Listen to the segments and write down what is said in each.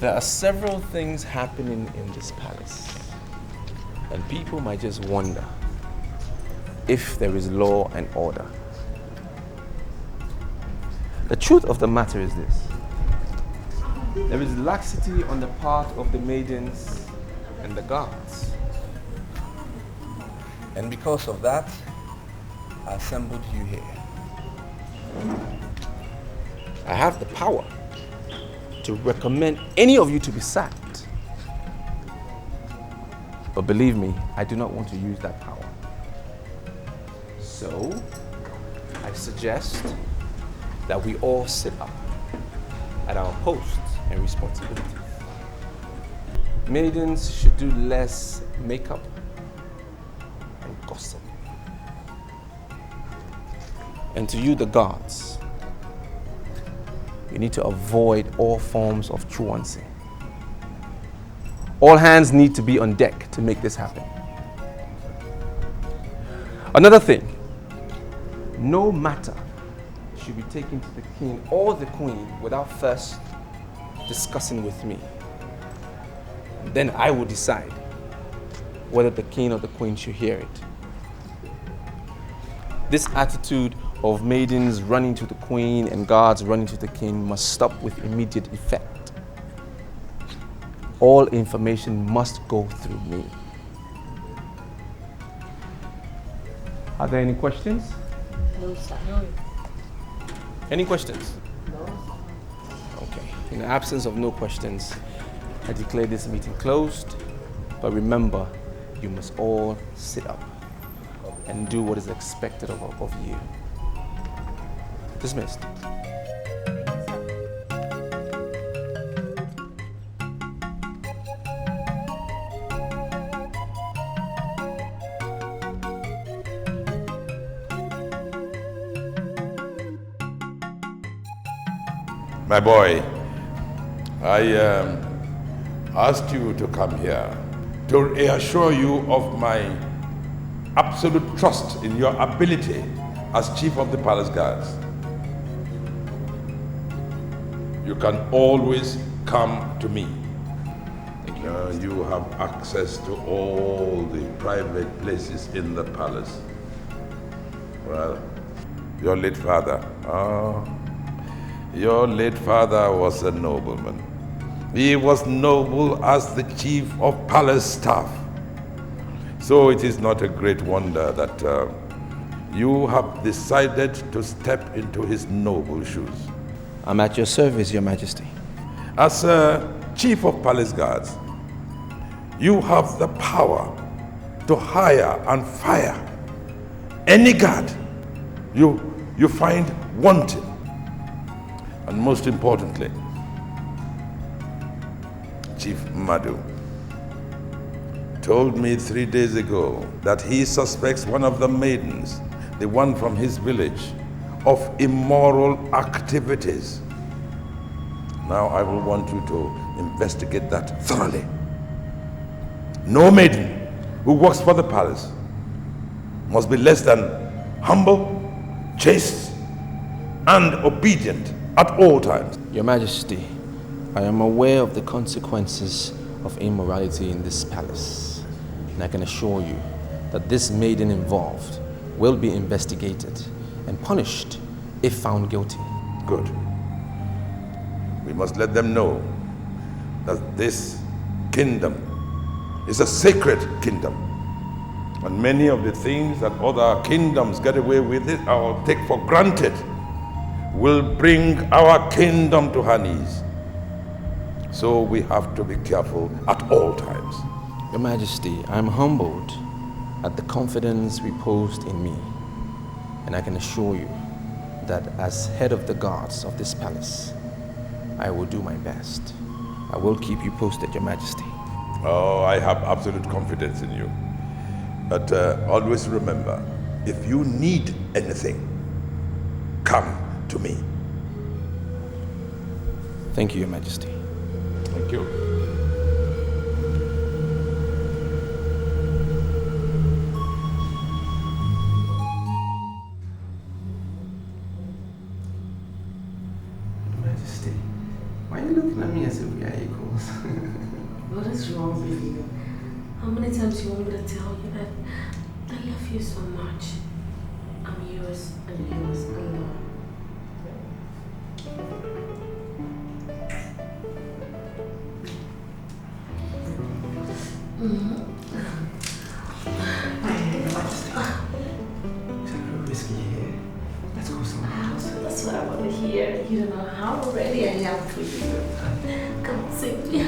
There are several things happening in this palace, and people might just wonder if there is law and order. The truth of the matter is this: there is laxity on the part of the maidens and the guards. And because of that, I assembled you here. I have the power to recommend any of you to be sacked. But believe me, I do not want to use that power. So, I suggest that we all sit up at our posts and responsibilities. Maidens should do less makeup and gossip. And to you, the guards, you need to avoid all forms of truancy. All hands need to be on deck to make this happen. Another thing, no matter should be taken to the king or the queen without first discussing with me. Then I will decide whether the king or the queen should hear it. This attitude of maidens running to the queen and guards running to the king must stop with immediate effect. All information must go through me. Are there any questions? No, sir. No. Any questions? No. Okay. In the absence of no questions, I declare this meeting closed. But remember, you must all sit up and do what is expected of you. Dismissed. My boy, I asked you to come here to reassure you of my absolute trust in your ability as chief of the palace guards. You can always come to me. Thank you. You have access to all the private places in the palace. Well, your late father, your late father was a nobleman. He was noble as the chief of palace staff. So it is not a great wonder that you have decided to step into his noble shoes. I'm at your service, Your Majesty. As chief of palace guards, you have the power to hire and fire any guard you find wanting. And most importantly, Chief Madu told me 3 days ago that he suspects one of the maidens, the one from his village, of immoral activities. Now I will want you to investigate that thoroughly. No maiden who works for the palace must be less than humble, chaste, and obedient at all times. Your Majesty, I am aware of the consequences of immorality in this palace, and I can assure you that this maiden involved will be investigated and punished if found guilty. Good. We must let them know that this kingdom is a sacred kingdom, and many of the things that other kingdoms get away with it or take for granted will bring our kingdom to her knees. So we have to be careful at all times. Your Majesty, I am humbled at the confidence reposed in me, and I can assure you that as head of the guards of this palace, I will do my best. I will keep you posted, Your Majesty. Oh, I have absolute confidence in you. But always remember, if you need anything, come to me. Thank you, Your Majesty. Thank you. Your Majesty, Why are you looking at me as if we are equals? What is wrong with you? How many times do you want me to tell you that I love you so much? I'm yours and yours alone. Whiskey here. Let's go somewhere else. That's what I want to hear. You don't know how ready I am for you. Come on, sing me.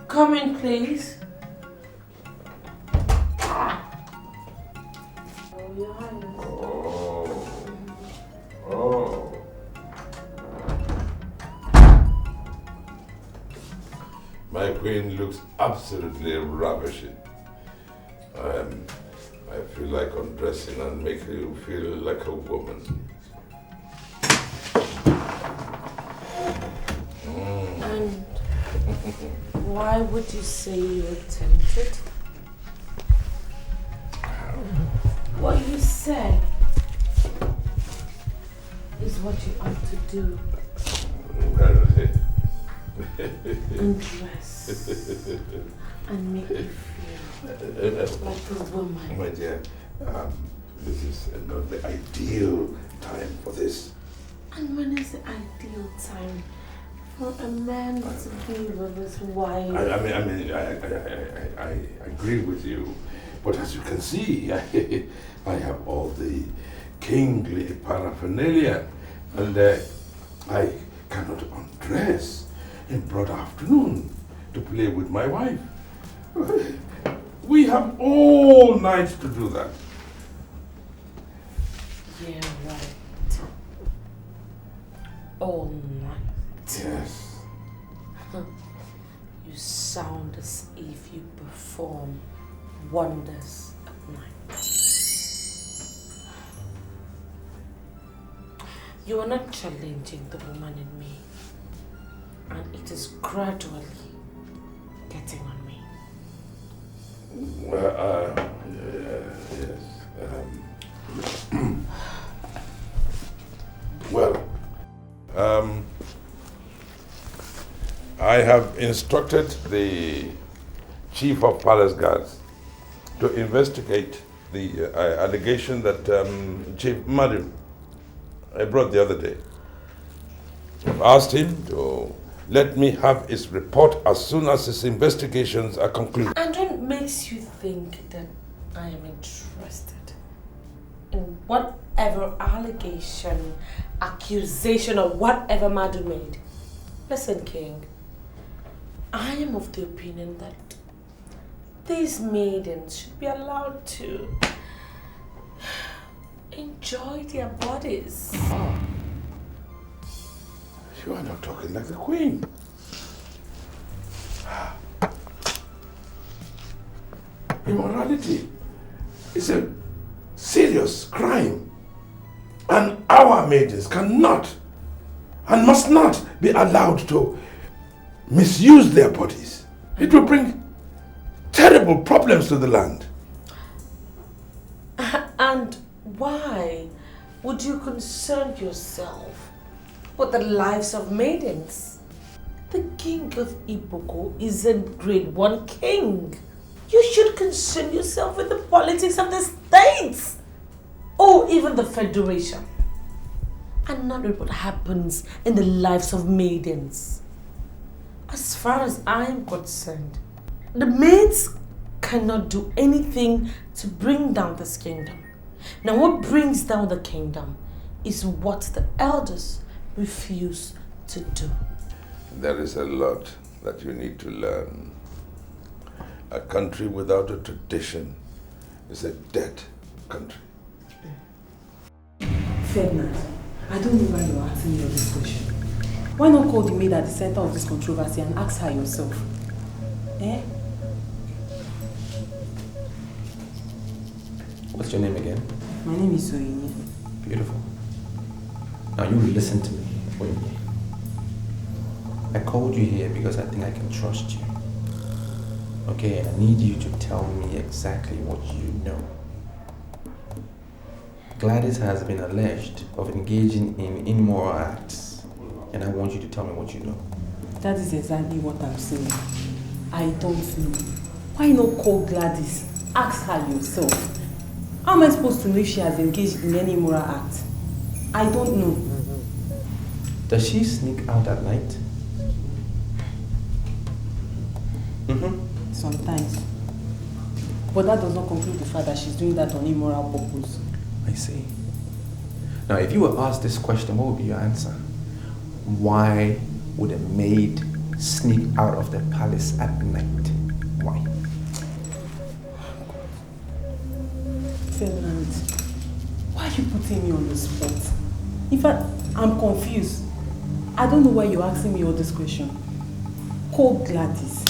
Come in, please. Oh, Your Highness. Oh. My queen looks absolutely ravishing. I feel like undressing and make you feel like a woman. And why would you say you were tempted? What you said is what you ought to do. Undress and make you feel like a woman. My dear, this is not the ideal time for this. And when is the ideal time for a man to be with his wife? I agree with you, but as you can see, I have all the kingly paraphernalia, and I cannot undress in broad afternoon to play with my wife. We have all night to do that. Yeah, right. All night. Yes. You sound as if you perform wonders at night. You are not challenging the woman in me, and it is gradually getting on me. Well, yes. Well, I have instructed the Chief of Palace Guards to investigate the allegation that Chief Maiden I brought the other day. I've asked him to let me have his report as soon as his investigations are concluded. And what makes you think that I am interested in whatever allegation, accusation, or whatever Madu made? Listen, King, I am of the opinion that these maidens should be allowed to enjoy their bodies. You are not talking like the Queen. Immorality is a serious crime, and our maidens cannot and must not be allowed to misuse their bodies. It will bring terrible problems to the land. And why would you concern yourself but the lives of maidens. The king of Iboko is a grade 1 king. You should concern yourself with the politics of the states, or even the federation, and not with what happens in the lives of maidens. As far as I am concerned, the maids cannot do anything to bring down this kingdom. Now what brings down the kingdom is what the elders refuse to do. There is a lot that you need to learn. A country without a tradition is a dead country. Ferdinand, I don't know why you're asking me all this question. Why not call the maid at the center of this controversy and ask her yourself? Eh? What's your name again? My name is Oyinye. Beautiful. Now you listen to me, Oyinye. I called you here because I think I can trust you. Okay, and I need you to tell me exactly what you know. Gladys has been alleged of engaging in immoral acts, and I want you to tell me what you know. That is exactly what I'm saying. I don't know. Why not call Gladys? Ask her yourself. How am I supposed to know if she has engaged in any immoral act? I don't know. Does she sneak out at night? Sometimes. But that does not conclude the fact that she's doing that on immoral purpose. I see. Now, if you were asked this question, what would be your answer? Why would a maid sneak out of the palace at night? Why? Ferdinand, why are you putting me on the spot? In fact, I'm confused. I don't know why you're asking me all this question. Call Gladys.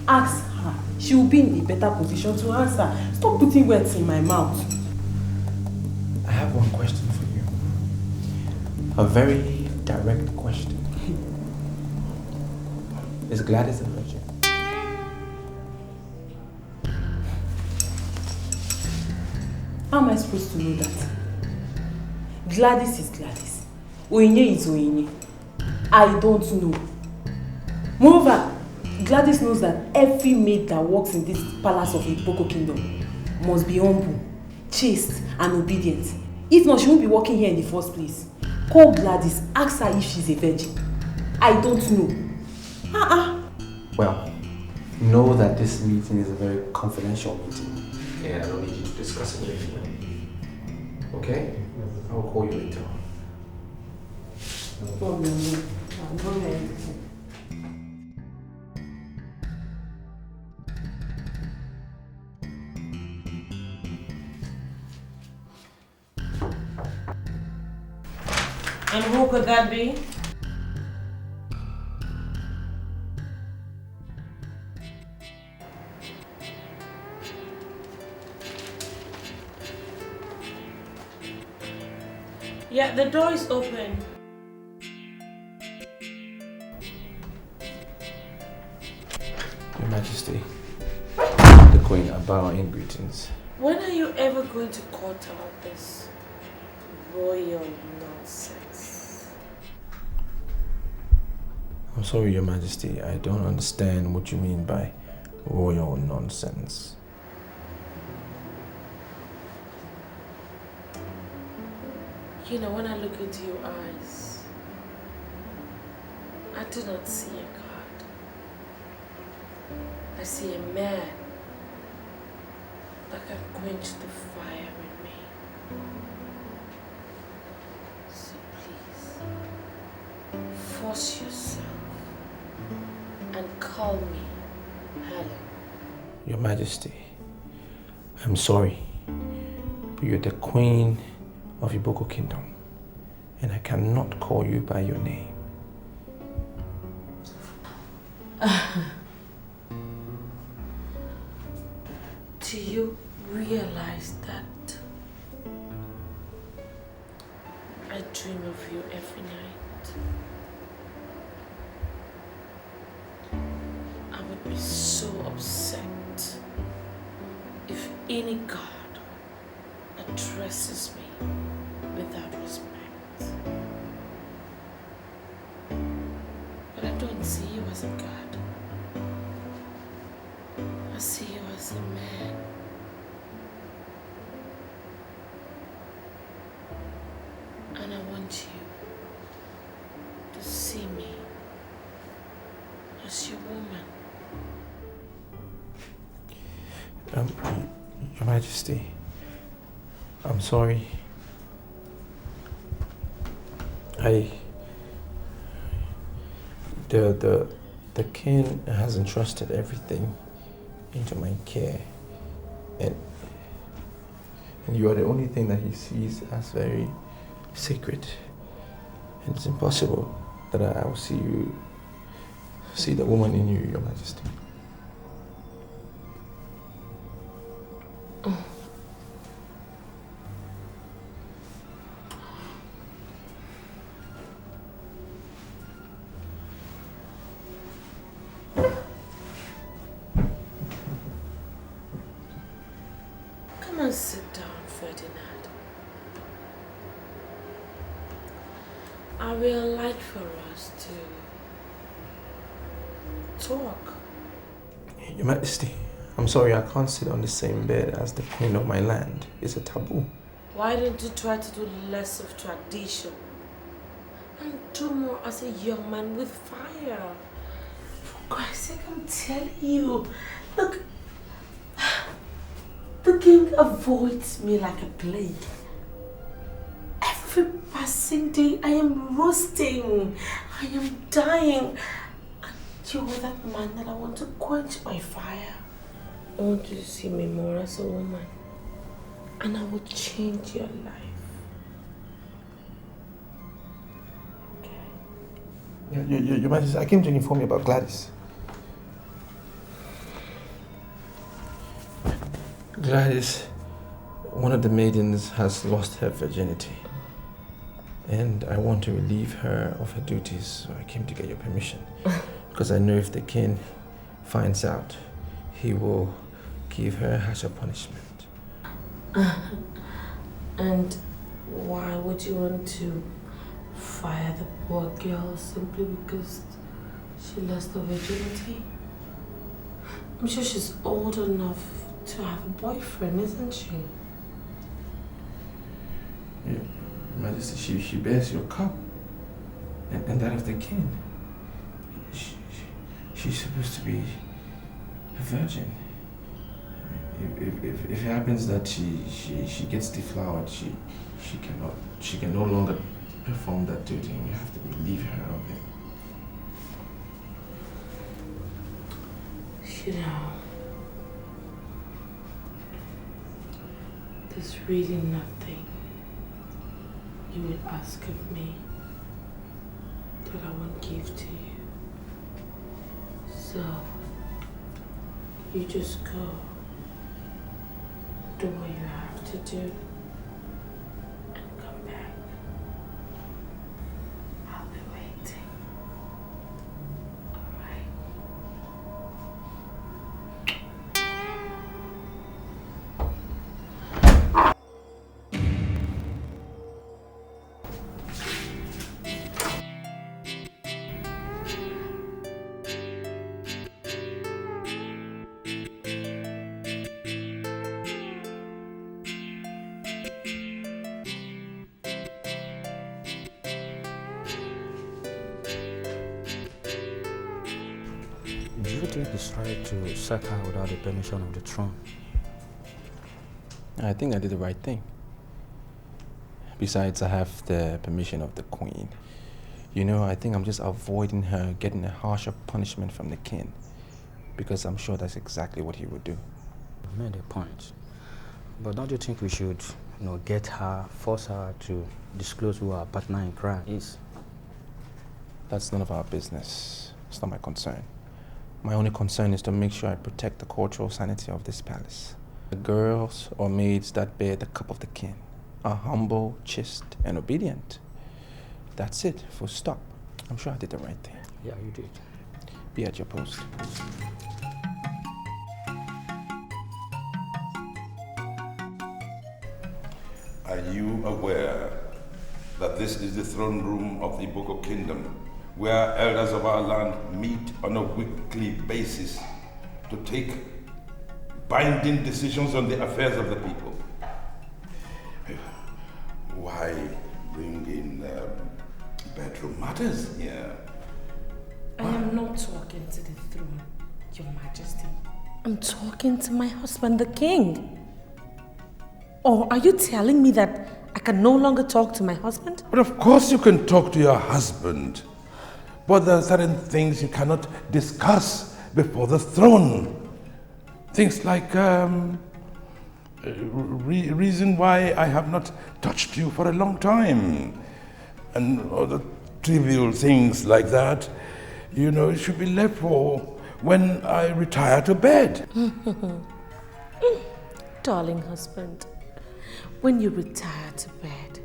Ask her. She will be in a better position to answer. Stop putting words in my mouth. I have one question for you. A very direct question. Is Gladys a virgin? How am I supposed to know that? Gladys is Gladys. Oyinye is Oyinye. I don't know. Moreover, Gladys knows that every maid that works in this palace of Iboko kingdom must be humble, chaste, and obedient. If not, she won't be working here in the first place. Call Gladys, ask her if she's a virgin. I don't know. Well, know that this meeting is a very confidential meeting, and I don't need you to discuss it with anyone. Okay? I'll call you later. No problem. I'm not ready. And who could that be? Yeah, the door is open. Your Majesty, the Queen, I bow in greetings. When are you ever going to cut out this royal nonsense? I'm sorry, Your Majesty, I don't understand what you mean by royal nonsense. You know, when I look into your eyes, I do not see a God. I see a man that can quench the fire in me. So please, force yourself and call me Helen. Your Majesty, I'm sorry, but you're the Queen of Iboko Kingdom, and I cannot call you by your name. Do you realize that I dream of you every night? I would be so upset if any God addresses me without respect. see you as a god. I see you as a man. And I want you to see me as your woman. Your Majesty, I'm sorry. The king has entrusted everything into my care, and you are the only thing that he sees as very sacred. And it's impossible that I will see the woman in you, Your Majesty. Come and sit down, Ferdinand. I will like for us to talk. Your Majesty, I'm sorry I can't sit on the same bed as the queen of my land. It's a taboo. Why don't you try to do less of tradition and do more as a young man with fire? For Christ's sake, I'm telling you. Look, the king avoids me like a plague. Every passing day, I am roasting. I am dying. And you are that man that I want to quench my fire. I want you to see me more as a woman. And I will change your life. Okay? Your Majesty, I came to inform you about Gladys. Gladys, one of the maidens, has lost her virginity. And I want to relieve her of her duties, so I came to get your permission. Because I know if the king finds out, he will give her a harsher punishment. And why would you want to fire the poor girl simply because she lost her virginity? I'm sure she's old enough to have a boyfriend, isn't she? Your Majesty, she bears your cup and that of the king. She's supposed to be a virgin. If it happens that she gets deflowered, she can no longer perform that duty, and you have to relieve her of it. You know, there's really nothing you would ask of me that I won't give to you. So, you just go. Do what you have to do and come back. I'll be waiting. Alright? Do you think it's right to sack her without the permission of the throne? I think I did the right thing. Besides, I have the permission of the queen. You know, I think I'm just avoiding her getting a harsher punishment from the king, because I'm sure that's exactly what he would do. You made a point. But don't you think we should, get her, force her to disclose who our partner in crime is? That's none of our business. It's not my concern. My only concern is to make sure I protect the cultural sanity of this palace. The girls or maids that bear the cup of the king are humble, chaste, and obedient. That's it, full stop. I'm sure I did the right thing. Yeah, you did. Be at your post. Are you aware that this is the throne room of the Boko Kingdom, where elders of our land meet on a weekly basis to take binding decisions on the affairs of the people. Why bring in bedroom matters here? I am not talking to the throne, Your Majesty. I'm talking to my husband, the king. Or are you telling me that I can no longer talk to my husband? But of course you can talk to your husband. But there are certain things you cannot discuss before the throne. Things like reason why I have not touched you for a long time. And other trivial things like that. You know, it should be left for when I retire to bed. Darling husband, when you retire to bed,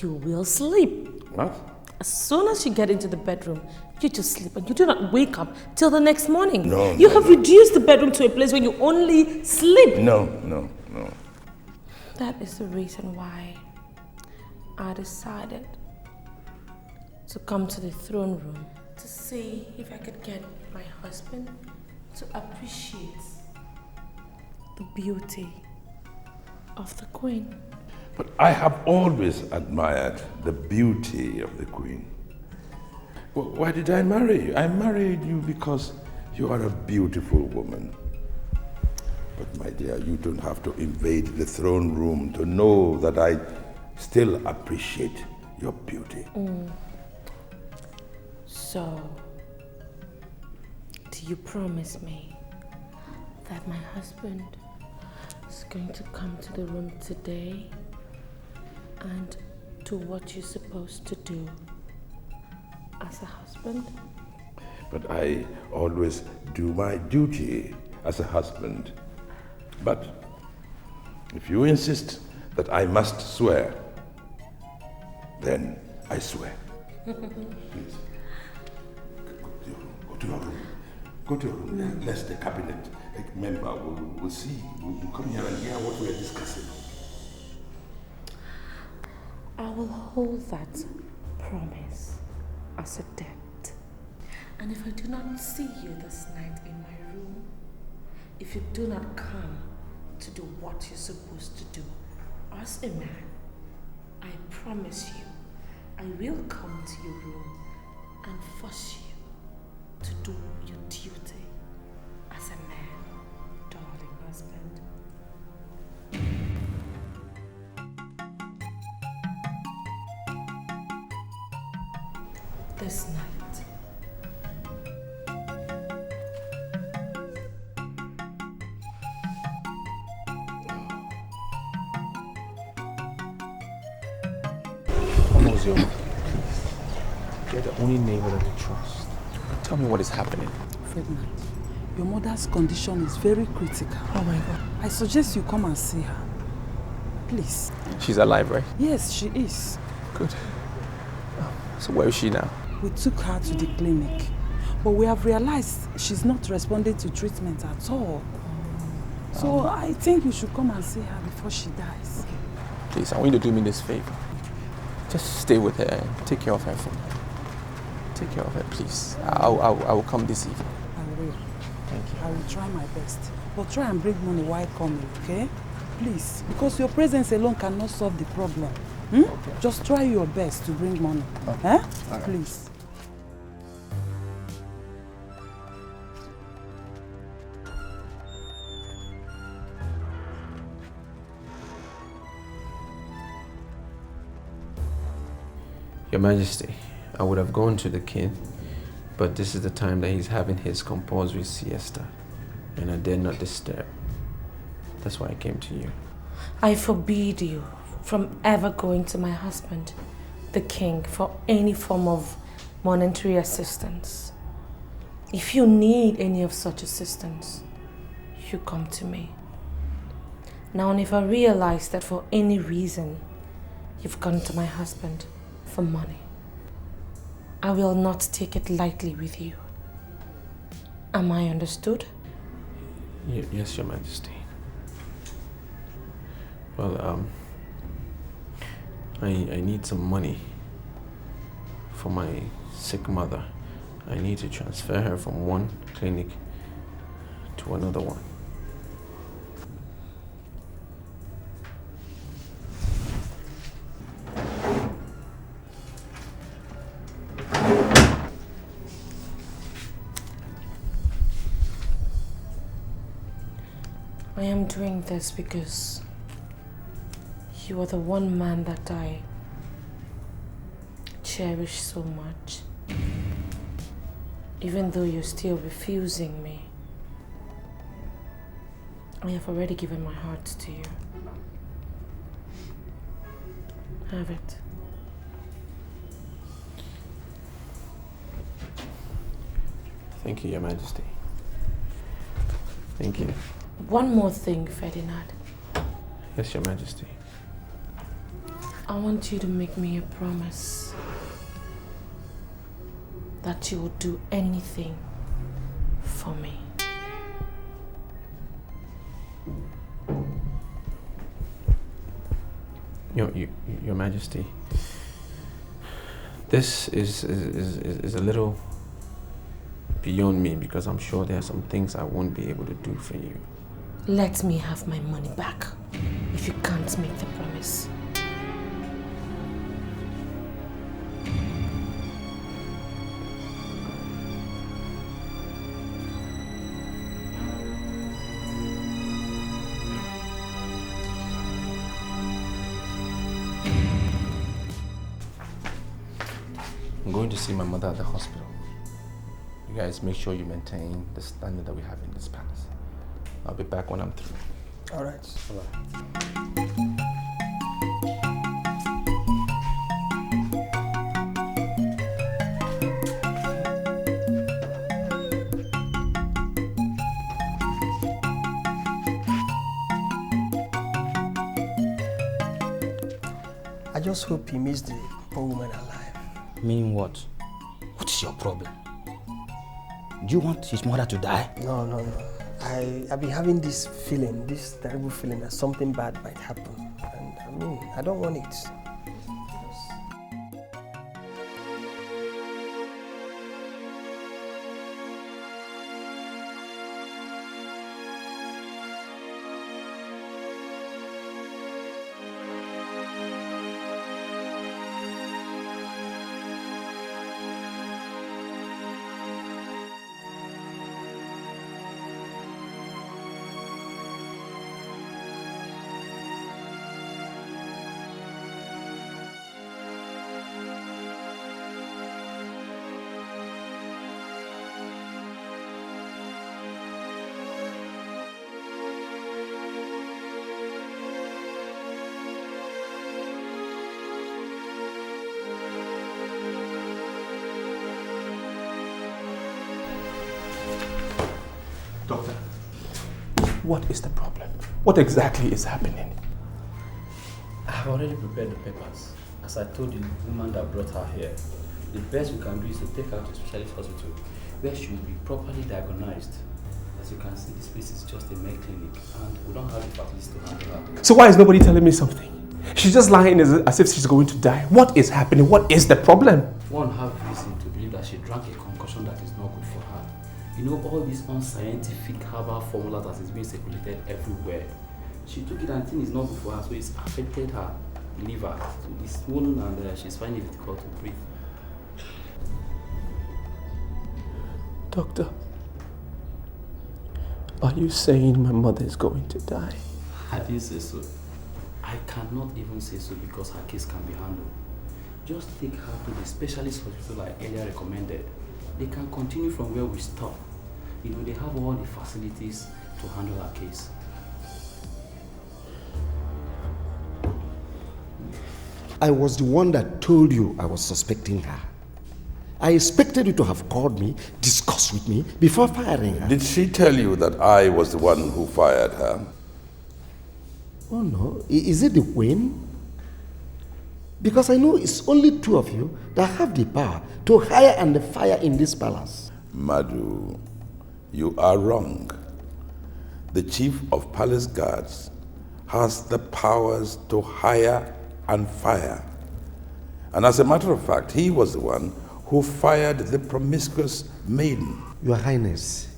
you will sleep. What? As soon as you get into the bedroom, you just sleep and you do not wake up till the next morning. No, you no, have no. reduced the bedroom to a place where you only sleep. No. That is the reason why I decided to come to the throne room to see if I could get my husband to appreciate the beauty of the queen. But I have always admired the beauty of the queen. Why did I marry you? I married you because you are a beautiful woman. But my dear, you don't have to invade the throne room to know that I still appreciate your beauty. So, do you promise me that my husband is going to come to the room today and do what you're supposed to do as a husband? But I always do my duty as a husband. But if you insist that I must swear, then I swear. Please. Go to your room. Go to your room. Lest the cabinet member will see. Will come here and hear what we are discussing. I will hold that promise as a debt. And if I do not see you this night in my room, if you do not come to do what you're supposed to do as a man, I promise you, I will come to your room and force you to do your duty as a man, darling husband. This night. You're the only neighbor that I trust. Tell me what is happening. Ferdinand, your mother's condition is very critical. Oh my God. I suggest you come and see her. Please. She's alive, right? Yes, she is. Good. So where is she now? We took her to the clinic, but we have realized she's not responding to treatment at all. So I think you should come and see her before she dies. Please, I want you to do me this favor. Just stay with her and take care of her for me. Take care of her, please. I will come this evening. I will. Thank you. I will try my best. But try and bring money while coming, okay? Please, because your presence alone cannot solve the problem. Okay. Just try your best to bring money. Okay. Eh? Right. Please. Your Majesty, I would have gone to the king, but this is the time that he's having his compulsory siesta, and I dare not disturb. That's why I came to you. I forbid you from ever going to my husband, the king, for any form of monetary assistance. If you need any of such assistance, you come to me. Now, if I realize that for any reason you've gone to my husband for money, I will not take it lightly with you. Am I understood? Yes, Your Majesty. Well, I need some money for my sick mother. I need to transfer her from one clinic to another one. I am doing this because you are the one man that I cherish so much. Even though you're still refusing me, I have already given my heart to you. Have it. Thank you, Your Majesty. Thank you. One more thing, Ferdinand. Yes, Your Majesty. I want you to make me a promise that you will do anything for me. Your Majesty, this is a little beyond me because I'm sure there are some things I won't be able to do for you. Let me have my money back if you can't make the promise. I'm going to see my mother at the hospital. You guys make sure you maintain the standard that we have in this palace. I'll be back when I'm through. All right. All right. I just hope he meets the poor woman alive. Meaning what? What is your problem? Do you want his mother to die? No. I've been having this feeling, this terrible feeling that something bad might happen. And I mean, I don't want it. Doctor, what is the problem? What exactly is happening? I have already prepared the papers. As I told the woman that brought her here, the best we can do is to take her to a specialist hospital where she will be properly diagnosed. As you can see, this place is just a male clinic and we don't have the facilities to handle her. So why is nobody telling me something? She's just lying as if she's going to die. What is happening? What is the problem? One have reason to believe that she drank a concoction that is not good for her. You know, all these unscientific herbal formulas that is being circulated everywhere. She took it and I think it's not good for her, so it's affected her liver. So it's swollen and she's finding it difficult to breathe. Doctor, are you saying my mother is going to die? I didn't say so. I cannot even say so because her case can be handled. Just take her to the specialist hospital I earlier recommended. They can continue from where we stop. You know, they have all the facilities to handle her case. I was the one that told you I was suspecting her. I expected you to have called me, discussed with me before firing her. Did she tell you that I was the one who fired her? Oh no, is it the Queen? Because I know it's only two of you that have the power to hire and fire in this palace. Madhu, you are wrong. The chief of palace guards has the powers to hire and fire. And as a matter of fact, he was the one who fired the promiscuous maiden. Your Highness,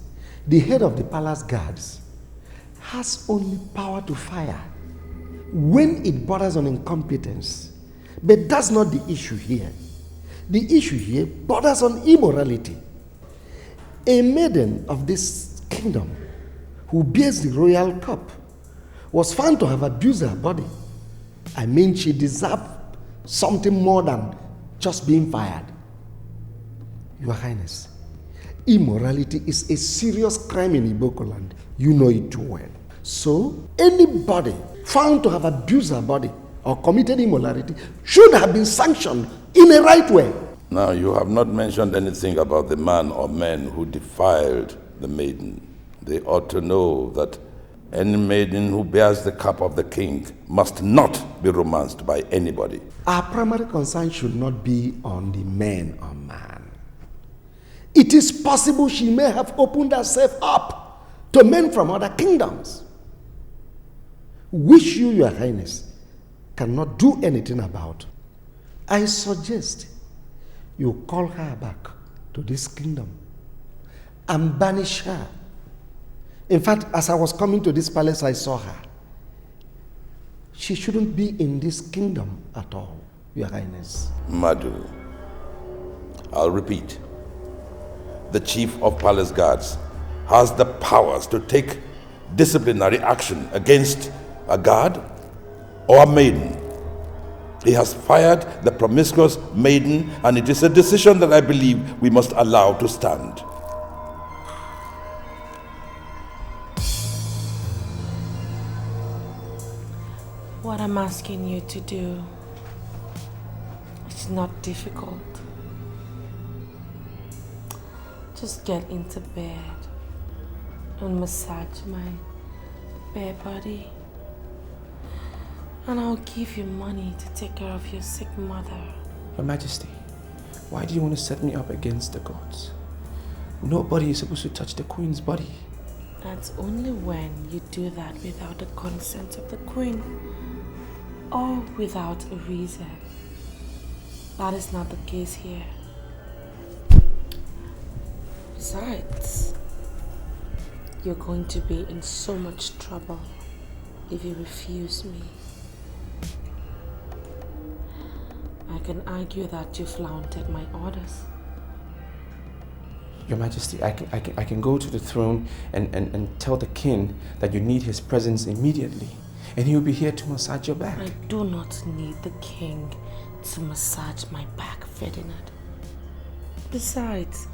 the head of the palace guards has only power to fire when it borders on incompetence. But that's not the issue here. The issue here borders on immorality. A maiden of this kingdom who bears the royal cup was found to have abused her body. I mean, she deserved something more than just being fired. Your Highness, immorality is a serious crime in Iboko land. You know it too well. So, anybody found to have abused her body or committed immorality should have been sanctioned in a right way. Now, you have not mentioned anything about the man or men who defiled the maiden. They ought to know that any maiden who bears the cup of the king must not be romanced by anybody. Our primary concern should not be on the man or man. It is possible she may have opened herself up to men from other kingdoms, which you, Your Highness, cannot do anything about. I suggest you call her back to this kingdom and banish her. In fact, as I was coming to this palace, I saw her. She shouldn't be in this kingdom at all, Your Highness. Madhu, I'll repeat. The chief of palace guards has the powers to take disciplinary action against a guard or a maiden. He has fired the promiscuous maiden, and it is a decision that I believe we must allow to stand. What I'm asking you to do is not difficult. Just get into bed and massage my bare body. And I'll give you money to take care of your sick mother. Your Majesty, why do you want to set me up against the gods? Nobody is supposed to touch the queen's body. That's only when you do that without the consent of the queen or without a reason. That is not the case here. Besides, you're going to be in so much trouble if you refuse me. I can argue that you flaunted my orders. Your Majesty, I can go to the throne and tell the king that you need his presence immediately, and he'll be here to massage your back. I do not need the king to massage my back, Ferdinand. Besides,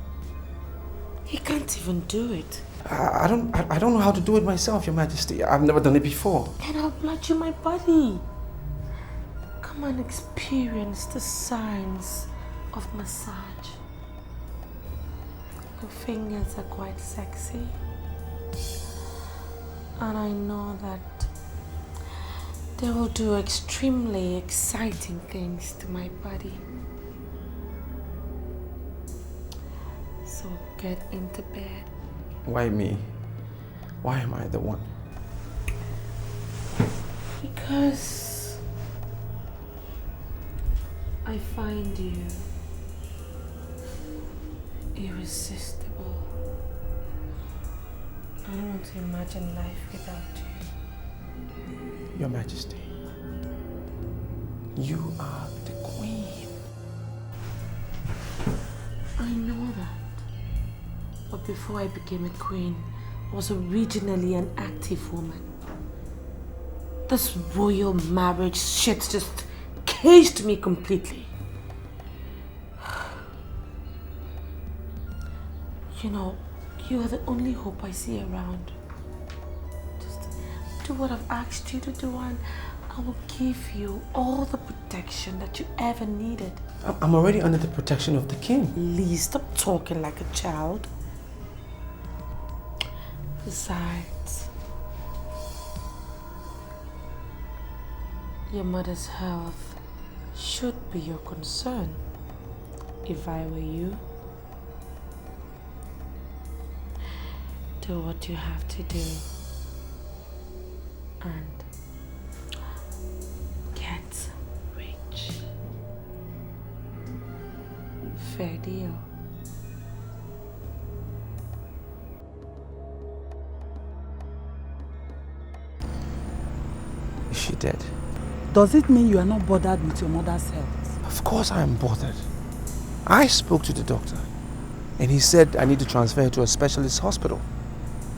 he can't even do it. I don't know how to do it myself, Your Majesty. I've never done it before. Then I'll blood you my body. Come and experience the signs of massage. Your fingers are quite sexy. And I know that they will do extremely exciting things to my body. So get into bed. Why me? Why am I the one? Because I find you irresistible. I don't want to imagine life without you. Your Majesty, you are the queen. I know that. But before I became a queen, I was originally an active woman. This royal marriage shit just caged me completely. You know, you are the only hope I see around. Just do what I've asked you to do and I will give you all the protection that you ever needed. I'm already under the protection of the king. Please stop talking like a child. Besides, your mother's health should be your concern. If I were you, do what you have to do and get rich. fair deal. Is she dead? Does it mean you are not bothered with your mother's health? Of course I am bothered. I spoke to the doctor and he said I need to transfer her to a specialist hospital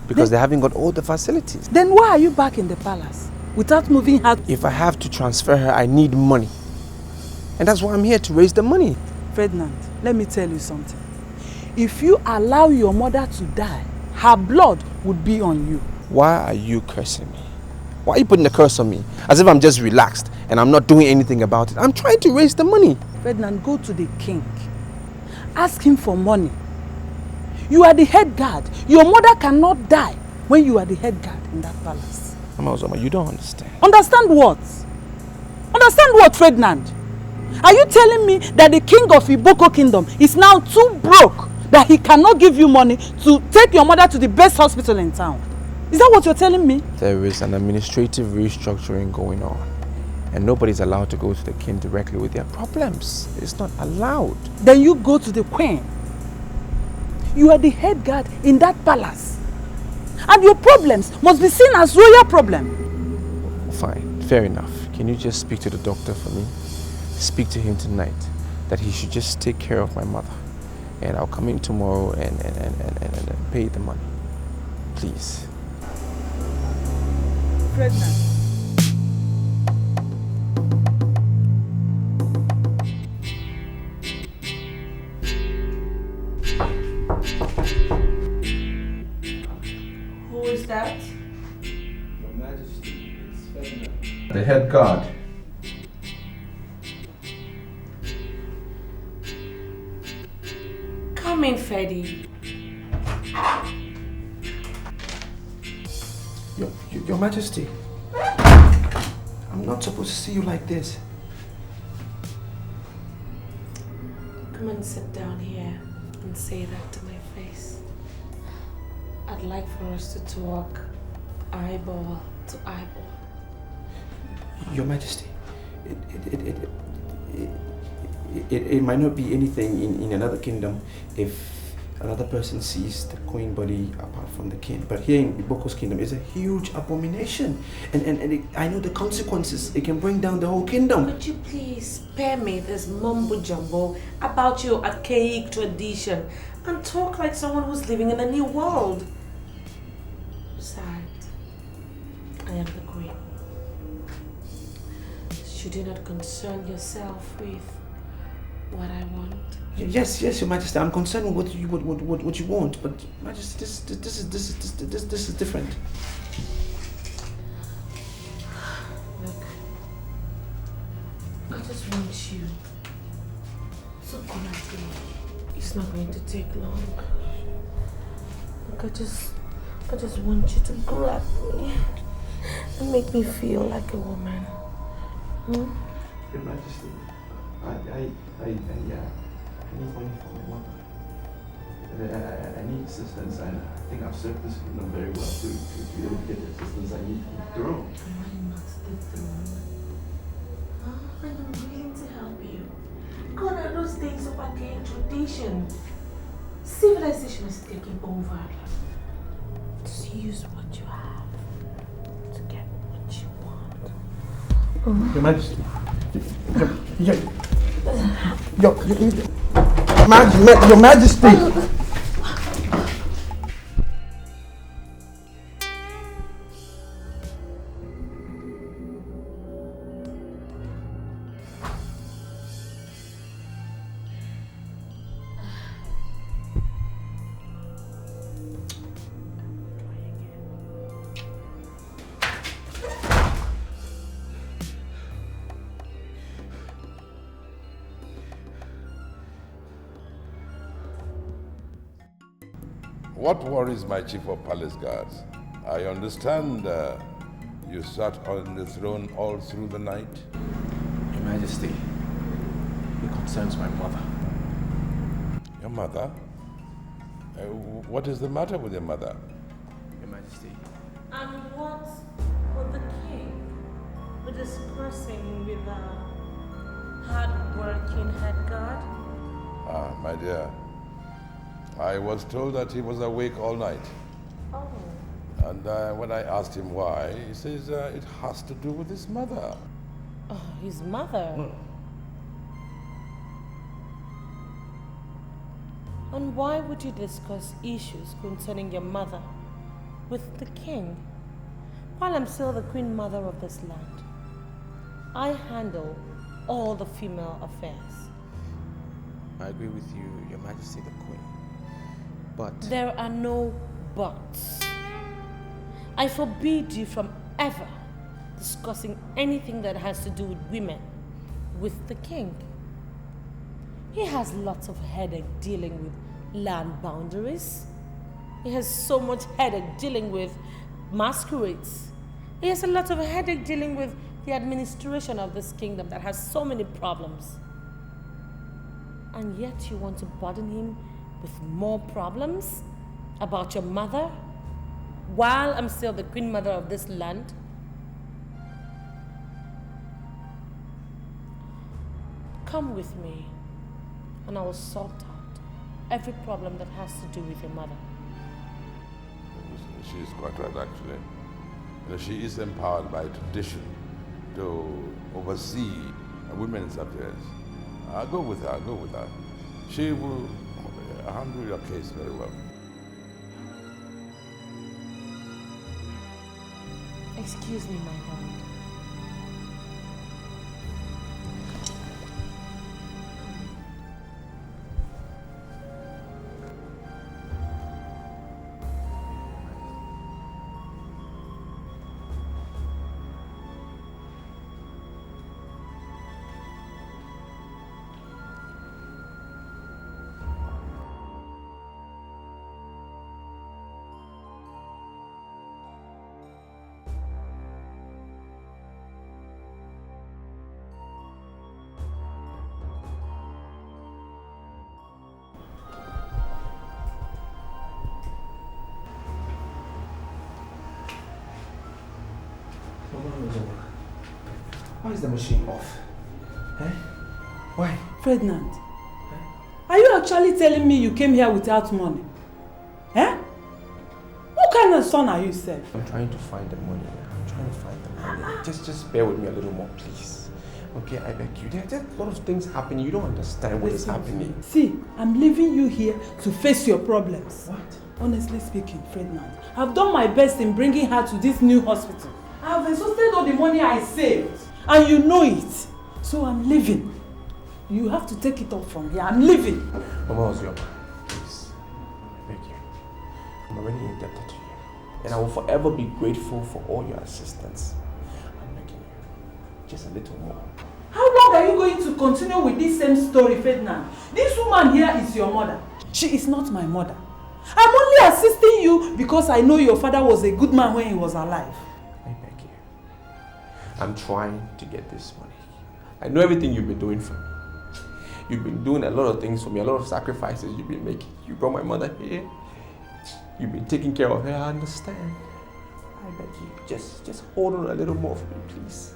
because they haven't got all the facilities. Then why are you back in the palace without moving her? If I have to transfer her, I need money. And that's why I'm here, to raise the money. Ferdinand, let me tell you something. If you allow your mother to die, her blood would be on you. Why are you cursing me? Why are you putting a curse on me? As if I'm just relaxed and I'm not doing anything about it. I'm trying to raise the money. Ferdinand, go to the king. Ask him for money. You are the head guard. Your mother cannot die when you are the head guard in that palace. Mama Wazobia, you don't understand. Understand what? Understand what, Ferdinand? Are you telling me that the king of Iboko kingdom is now too broke that he cannot give you money to take your mother to the best hospital in town? Is that what you're telling me? There is an administrative restructuring going on. And nobody's allowed to go to the king directly with their problems. It's not allowed. Then you go to the queen. You are the head guard in that palace. And your problems must be seen as royal problem. Fine, fair enough. Can you just speak to the doctor for me? Speak to him tonight that he should just take care of my mother. And I'll come in tomorrow and pay the money. Please. Pregnant. Who is that? Your Majesty, it's Ferdinand, the head guard. Come in, Freddy. Your Majesty, I'm not supposed to see you like this. Come and sit down here and say that to my face. I'd like for us to talk eyeball to eyeball. Your Majesty, it might not be anything in another kingdom if another person sees the queen body apart from the king. But here in Iboko's kingdom, it's a huge abomination. And I know the consequences. It can bring down the whole kingdom. Could you please spare me this mumbo jumbo about your archaic tradition and talk like someone who's living in a new world? Besides, I am the queen. Should you not concern yourself with what I want? Yes, Your Majesty. I'm concerned with what you want, but Majesty, this is different. Look, I just want you to come at me. It's not going to take long. Look, I just want you to grab me and make me feel like a woman. Hmm? Your Majesty, I need money for my mother. I need assistance, and I think I've served this kingdom very well to be able to get the assistance I need from the throne. Am I not the throne? And I'm willing to help you. Gone are those days of archaic tradition. Civilization is taking over. Just use what you have to get what you want. Your Majesty. Your Majesty. What worries my chief of palace guards? I understand you sat on the throne all through the night. Your Majesty, it concerns my mother. Your mother? What is the matter with your mother? Your Majesty. And what would the king be discussing with a hard-working head guard? My dear, I was told that he was awake all night. Oh. And when I asked him why, he says it has to do with his mother. Oh, his mother? And why would you discuss issues concerning your mother with the king? While I'm still the queen mother of this land, I handle all the female affairs. I agree with you, Your Majesty the Queen. But there are no buts. I forbid you from ever discussing anything that has to do with women with the king. He has lots of headache dealing with land boundaries. He has so much headache dealing with masquerades. He has a lot of headache dealing with the administration of this kingdom that has so many problems. And yet you want to burden him with more problems about your mother while I'm still the queen mother of this land? Come with me and I will sort out every problem that has to do with your mother. She is quite right, actually. She is empowered by tradition to oversee women's affairs. I'll go with her, She will handle your case very well. Excuse me, my lord. Why is the machine off? Eh? Why? Ferdinand, are you actually telling me you came here without money? Eh? What kind of son are you, sir? I'm trying to find the money. Just bear with me a little more, please. Okay, I beg you. There's a lot of things happening. You don't understand what is happening. See, I'm leaving you here to face your problems. What? Honestly speaking, Ferdinand, I've done my best in bringing her to this new hospital. I've exhausted all the money I saved. And you know it. So I'm leaving. You have to take it up from here. I'm leaving. Mama Wazobia, please. I beg you. I'm already indebted to you. And I will forever be grateful for all your assistance. I'm begging you. Just a little more. How long are you going to continue with this same story, Ferdinand? This woman here is your mother. She is not my mother. I'm only assisting you because I know your father was a good man when he was alive. I'm trying to get this money. I know everything you've been doing for me. You've been doing a lot of things for me, a lot of sacrifices you've been making. You brought my mother here. You've been taking care of her, I understand. I beg you, just hold on a little more for me, please.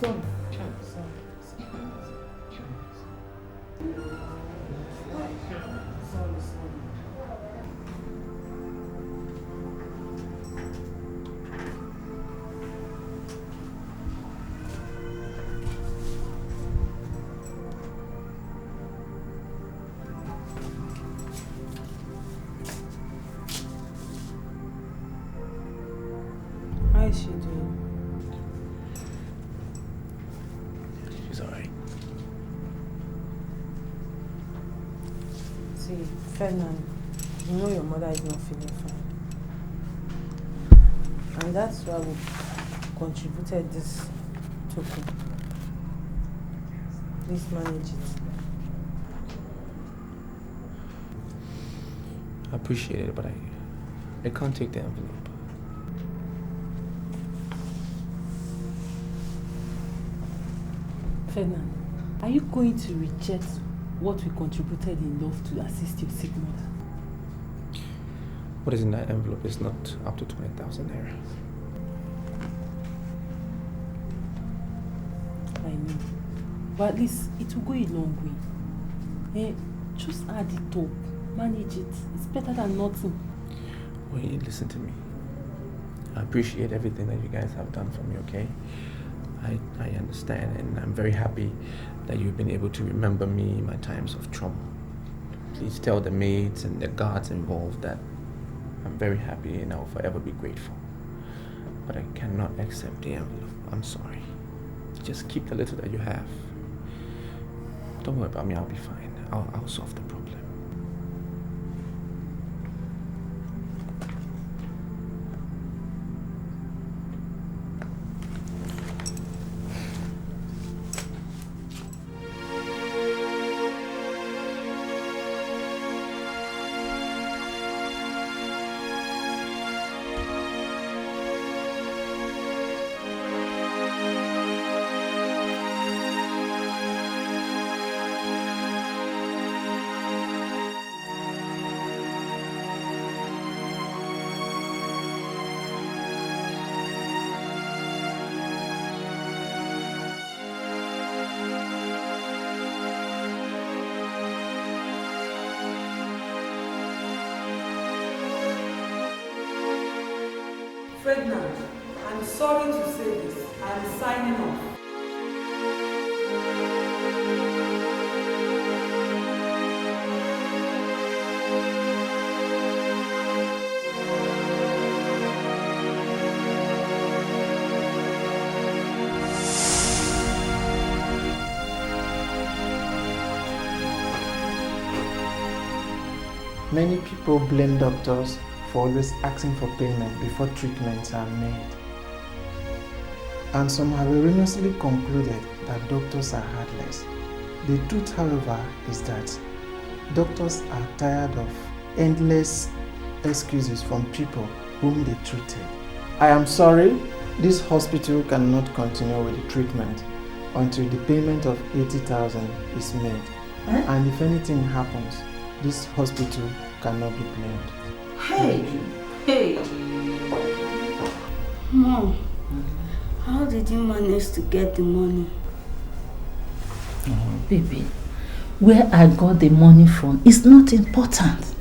Son. How is she doing? She's alright. See, Ferdinand, you know your mother is not feeling fine. And that's why we contributed this token. Please manage it. I appreciate it, but I can't take the envelope. Ferdinand, are you going to reject what we contributed in love to assist your sick mother? What is in that envelope is not up to 20,000 naira. I know. But at least it will go a long way. Just add it up. Manage it. It's better than nothing. Wait, listen to me. I appreciate everything that you guys have done for me, okay? I understand, and I'm very happy that you've been able to remember me in my times of trouble. Please tell the maids and the guards involved that I'm very happy and I'll forever be grateful. But I cannot accept the envelope. I'm sorry. Just keep the little that you have. Don't worry about me, I'll be fine. I'll solve the problem. Pregnant. I'm sorry to say this. I'm signing off. Many people blame doctors for always asking for payment before treatments are made. And some have erroneously concluded that doctors are heartless. The truth, however, is that doctors are tired of endless excuses from people whom they treated. I am sorry, this hospital cannot continue with the treatment until the payment of 80,000 is made. And if anything happens, this hospital cannot be blamed. Hey! Mom, how did you manage to get the money? Oh, baby, where I got the money from is not important.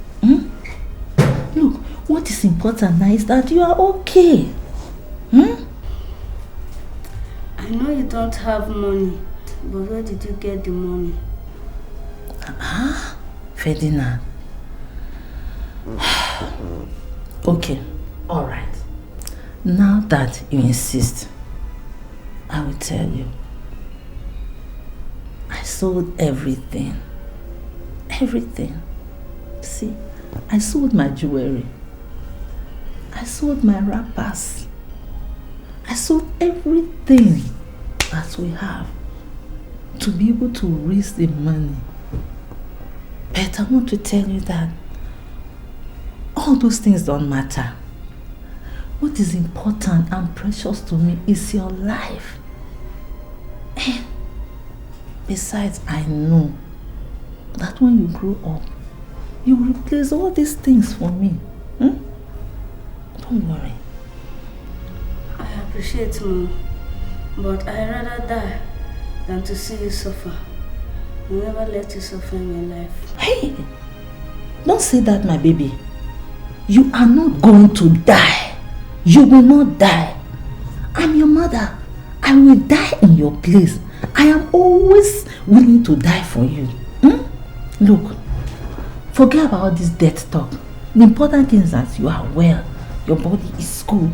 Look, what is important now is that you are okay. I know you don't have money, but where did you get the money? Ferdinand. Okay, all right. Now that you insist, I will tell you. I sold everything. Everything. See, I sold my jewelry. I sold my wrappers. I sold everything that we have to be able to raise the money. But I want to tell you that all those things don't matter. What is important and precious to me is your life. And besides, I know that when you grow up, you will replace all these things for me. Don't worry. I appreciate you, but I'd rather die than to see you suffer. I'll never let you suffer in my life. Hey! Don't say that, my baby. You are not going to die. You will not die. I'm your mother. I will die in your place. I am always willing to die for you. Look, forget about all this death talk. The important thing is that you are well. Your body is good.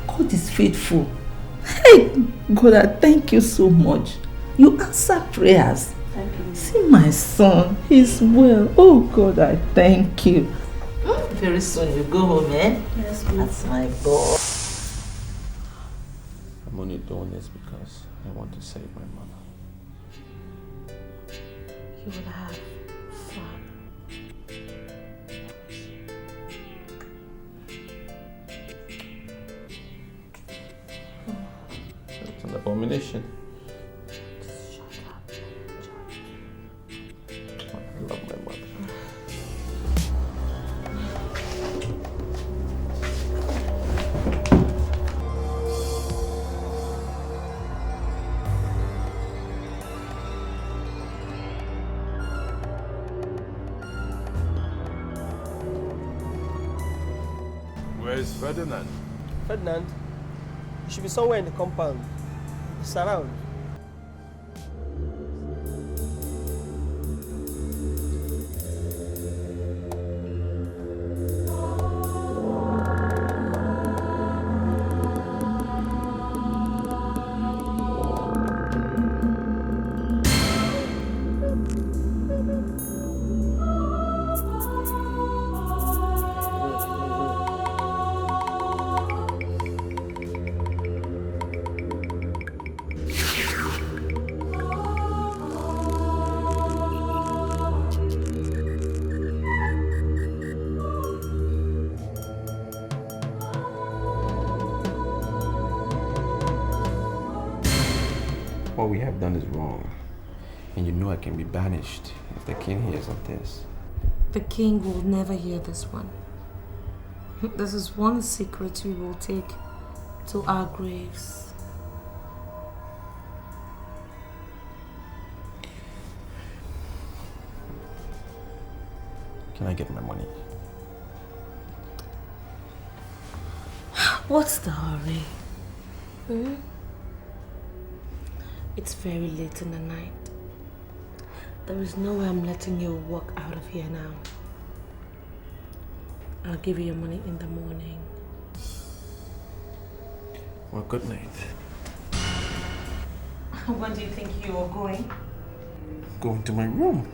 God is faithful. Hey, God, I thank you so much. You answer prayers. Thank you. See my son, he's well. Oh God, I thank you. Very soon you go home, eh? Yes, ma'am. That's my boy. I'm only doing this because I want to save my mother. You will have fun. It's an abomination. Shut up. I love my mother. is Ferdinand? Ferdinand, you should be somewhere in the compound. It's around. What we have done is wrong. And you know I can be banished if the king hears of this. The king will never hear this one. This is one secret we will take to our graves. Can I get my money? What's the hurry? It's very late in the night. There is no way I'm letting you walk out of here now. I'll give you your money in the morning. Well, good night. When do you think you are going? Going to my room.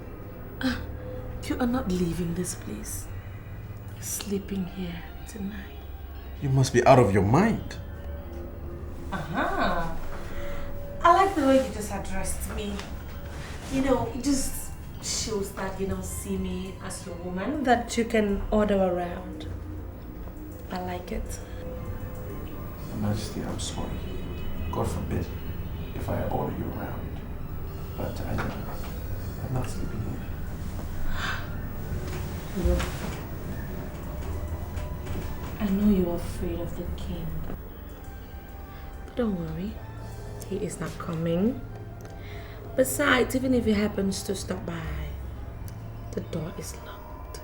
You are not leaving this place. Sleeping here tonight. You must be out of your mind. I like the way you just addressed me. You know, it just shows that you don't see me as your woman that you can order around. I like it. Your Majesty, I'm sorry. God forbid if I order you around. But I'm not sleeping here. Look, I know you're afraid of the king. But don't worry. He is not coming. Besides, even if he happens to stop by, the door is locked.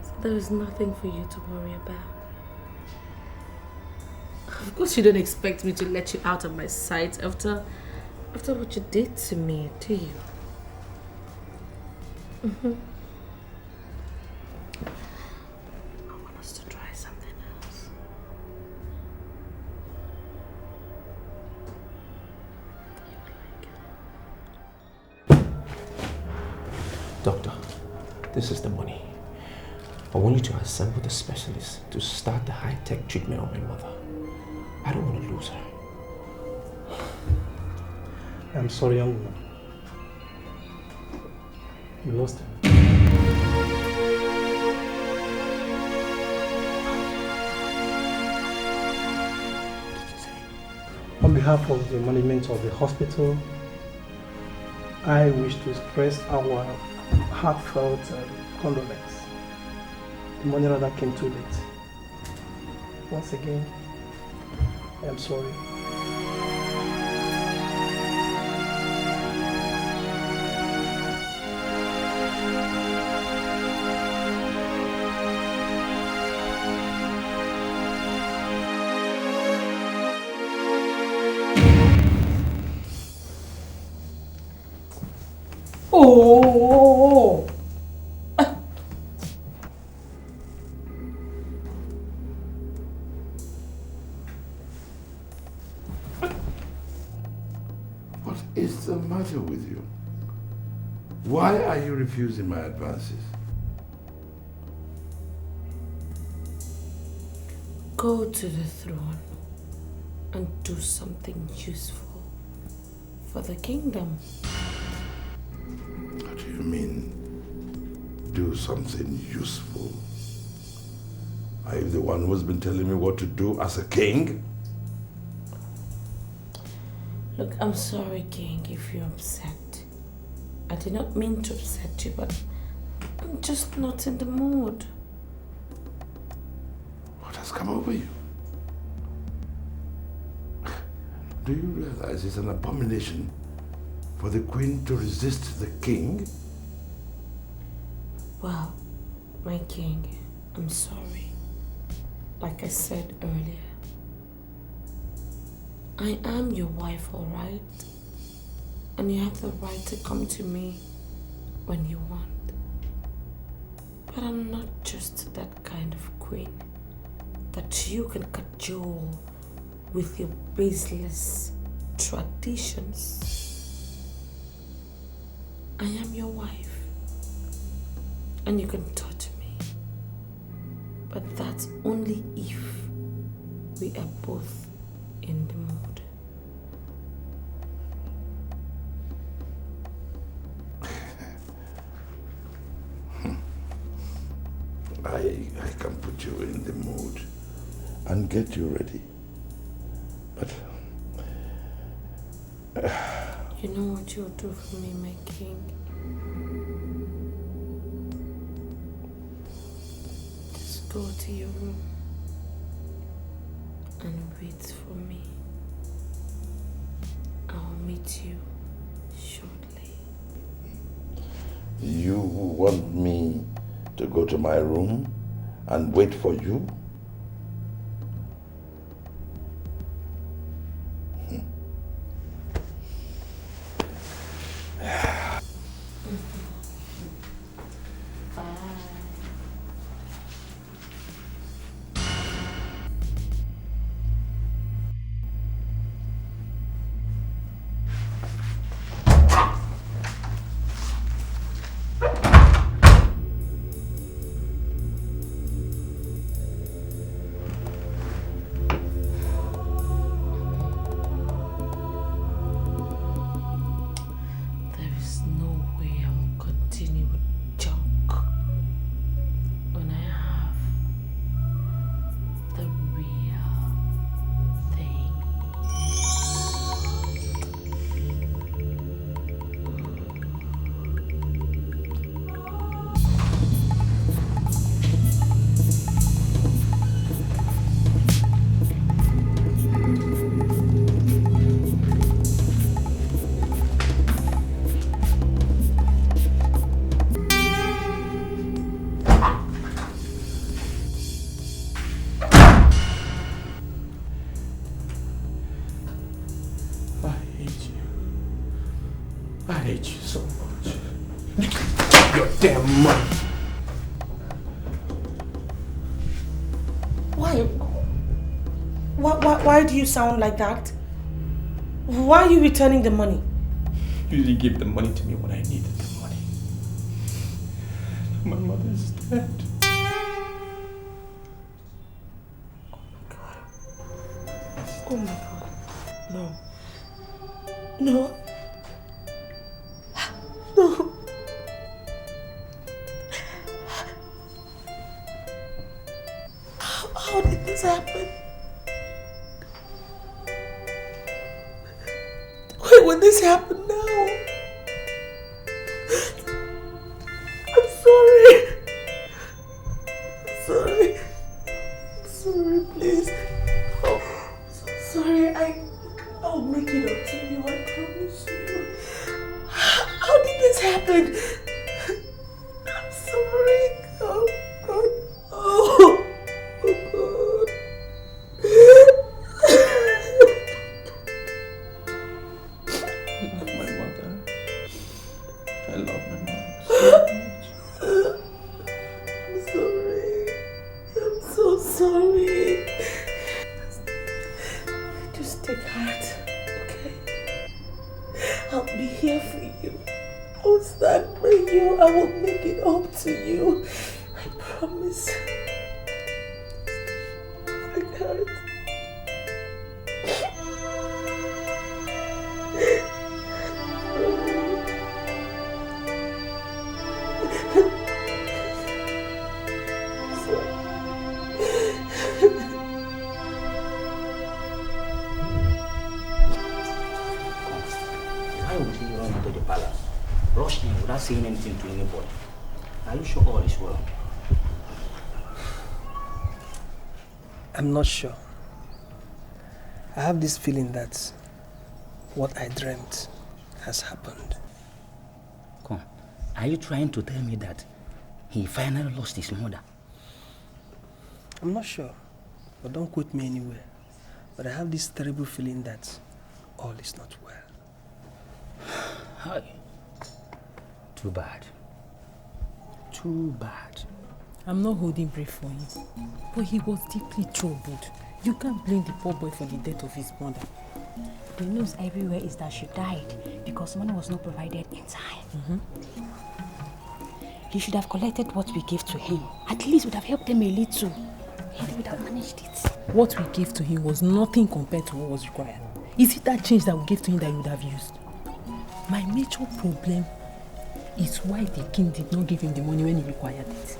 So there is nothing for you to worry about. Of course you don't expect me to let you out of my sight after what you did to me, do you? I want us to try something else. Doctor, this is the money. I want you to assemble the specialists to start the high-tech treatment on my mother. I don't want to lose her. I'm sorry, young woman. You lost him. On behalf of the management of the hospital, I wish to express our heartfelt condolence. The money rather came too late. Once again, I am sorry. Oh! What is the matter with you? Why are you refusing my advances? Go to the throne and do something useful for the kingdom. What do you mean, do something useful? Are you the one who's been telling me what to do as a king? Look, I'm sorry, King, if you're upset. I did not mean to upset you, but I'm just not in the mood. What has come over you? Do you realize it's an abomination for the queen to resist the king? Well, my king, I'm sorry. like I said earlier, I am your wife, alright? And you have the right to come to me when you want. But I'm not just that kind of queen that you can cajole with your baseless traditions. I am your wife, and you can touch me. But that's only if we are both in the mood. I can put you in the mood and get you ready. But you know what you'll do for me, my king? Just go to your room and wait for me. I'll meet you shortly. you want me to go to my room and wait for you? Why do you sound like that? Why are you returning the money? You didn't give the money to me when I needed the money. My mother is dead. Oh my God. No. No. No. How did this happen? Why would this happen now? I'm sorry. I'm sorry. I'm sorry, please. Oh, I'm so sorry. I'll make it up to you, I promise you. How did this happen? I'm sorry. Oh, God. Oh, God. I love my mother so much. I'm sorry. I'm so sorry. Just take heart, okay? I'll be here for you. I'll stand by you. I will make it up to you. I promise. Take heart. Without saying anything to anybody. Are you sure all is well? I'm not sure. I have this feeling that what I dreamt has happened. Come, are you trying to tell me that he finally lost his mother? I'm not sure. But don't quote me anywhere. But I have this terrible feeling that all is not well. Hi. Too bad. Too bad. I'm not holding breath for him, but he was deeply troubled. You can't blame the poor boy for the death of his mother. The news everywhere is that she died because money was not provided in time. He should have collected what we gave to him. At least would have helped him a little. He would have managed it. What we gave to him was nothing compared to what was required. Is it that change that we gave to him that you would have used? My major problem is why the king did not give him the money when he required it.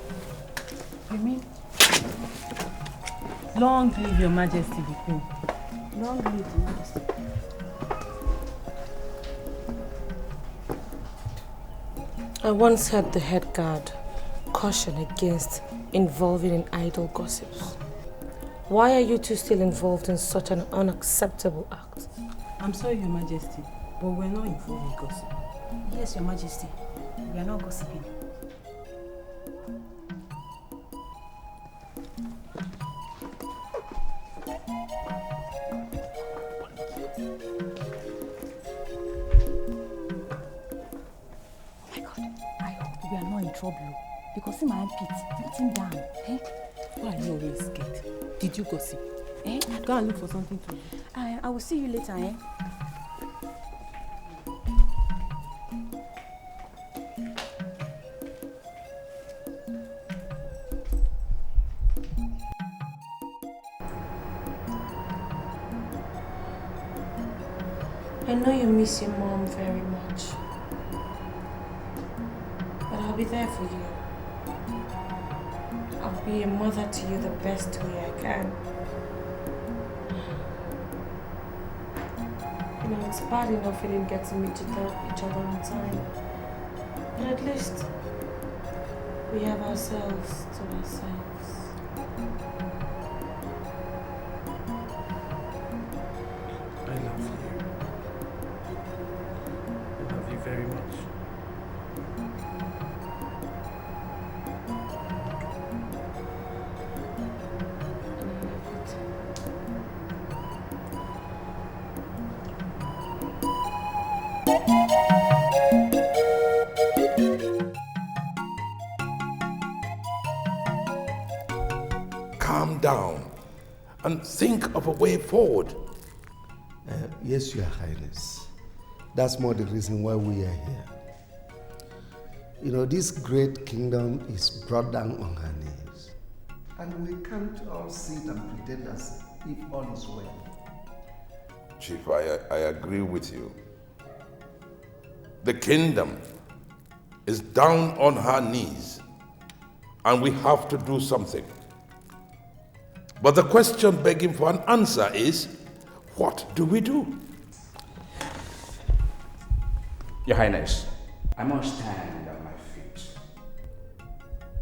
You mean? Long live your majesty, the queen. Long live the majesty. I once heard the head guard caution against involving in idle gossips. Why are you two still involved in such an unacceptable act? I'm sorry, your majesty, but we're not involved in gossip. Yes, your majesty. We are not gossiping. We are not in trouble because see my armpit, put him down. Eh? Why are you always scared? Did you gossip? Eh? Go and look for something to do. I will see you later, eh? I know you miss your mom very much. But I'll be there for you. I'll be a mother to you the best way I can. You know, it's bad enough we didn't get to meet each other on time. But at least we have ourselves to ourselves. I love you. I love you very much. Calm down and think of a way forward. Yes, Your Highness. That's more the reason why we are here. You know, this great kingdom is brought down on her knees. And we can't all sit and pretend as if all is well. Chief, I agree with you. The kingdom is down on her knees and we have to do something. But the question begging for an answer is, what do we do? Your Highness, I must stand on my feet.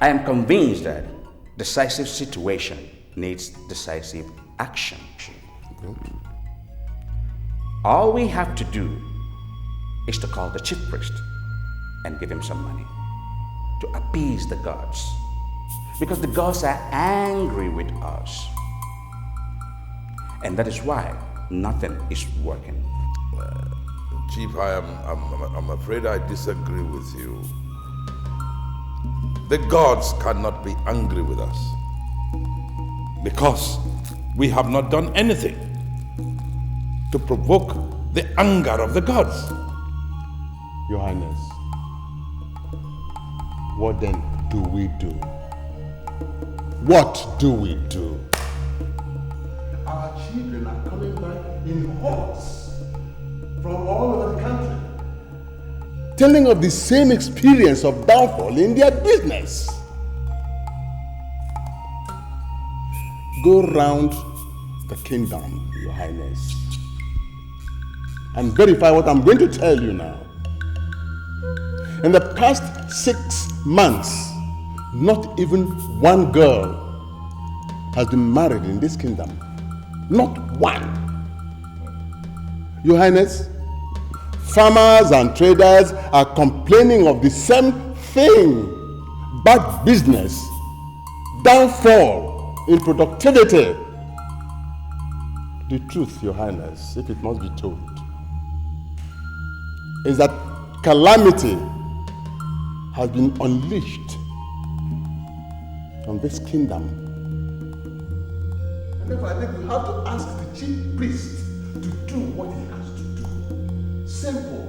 I am convinced that decisive situation needs decisive action. All we have to do is to call the chief priest and give him some money to appease the gods. Because the gods are angry with us. And that is why nothing is working. Chief, I'm afraid I disagree with you. The gods cannot be angry with us because we have not done anything to provoke the anger of the gods. Your Highness, what then do we do? What do we do? Our children are coming back in hordes from all over the country, telling of the same experience of downfall in their business. Go round the kingdom, Your Highness, and verify what I'm going to tell you now. In the past 6 months, not even one girl has been married in this kingdom. Not one. Your Highness, farmers and traders are complaining of the same thing. Bad business, downfall in productivity. The truth, Your Highness, if it must be told, is that calamity has been unleashed on this kingdom. And therefore, I think we have to ask the chief priest to do what he has to do. Simple.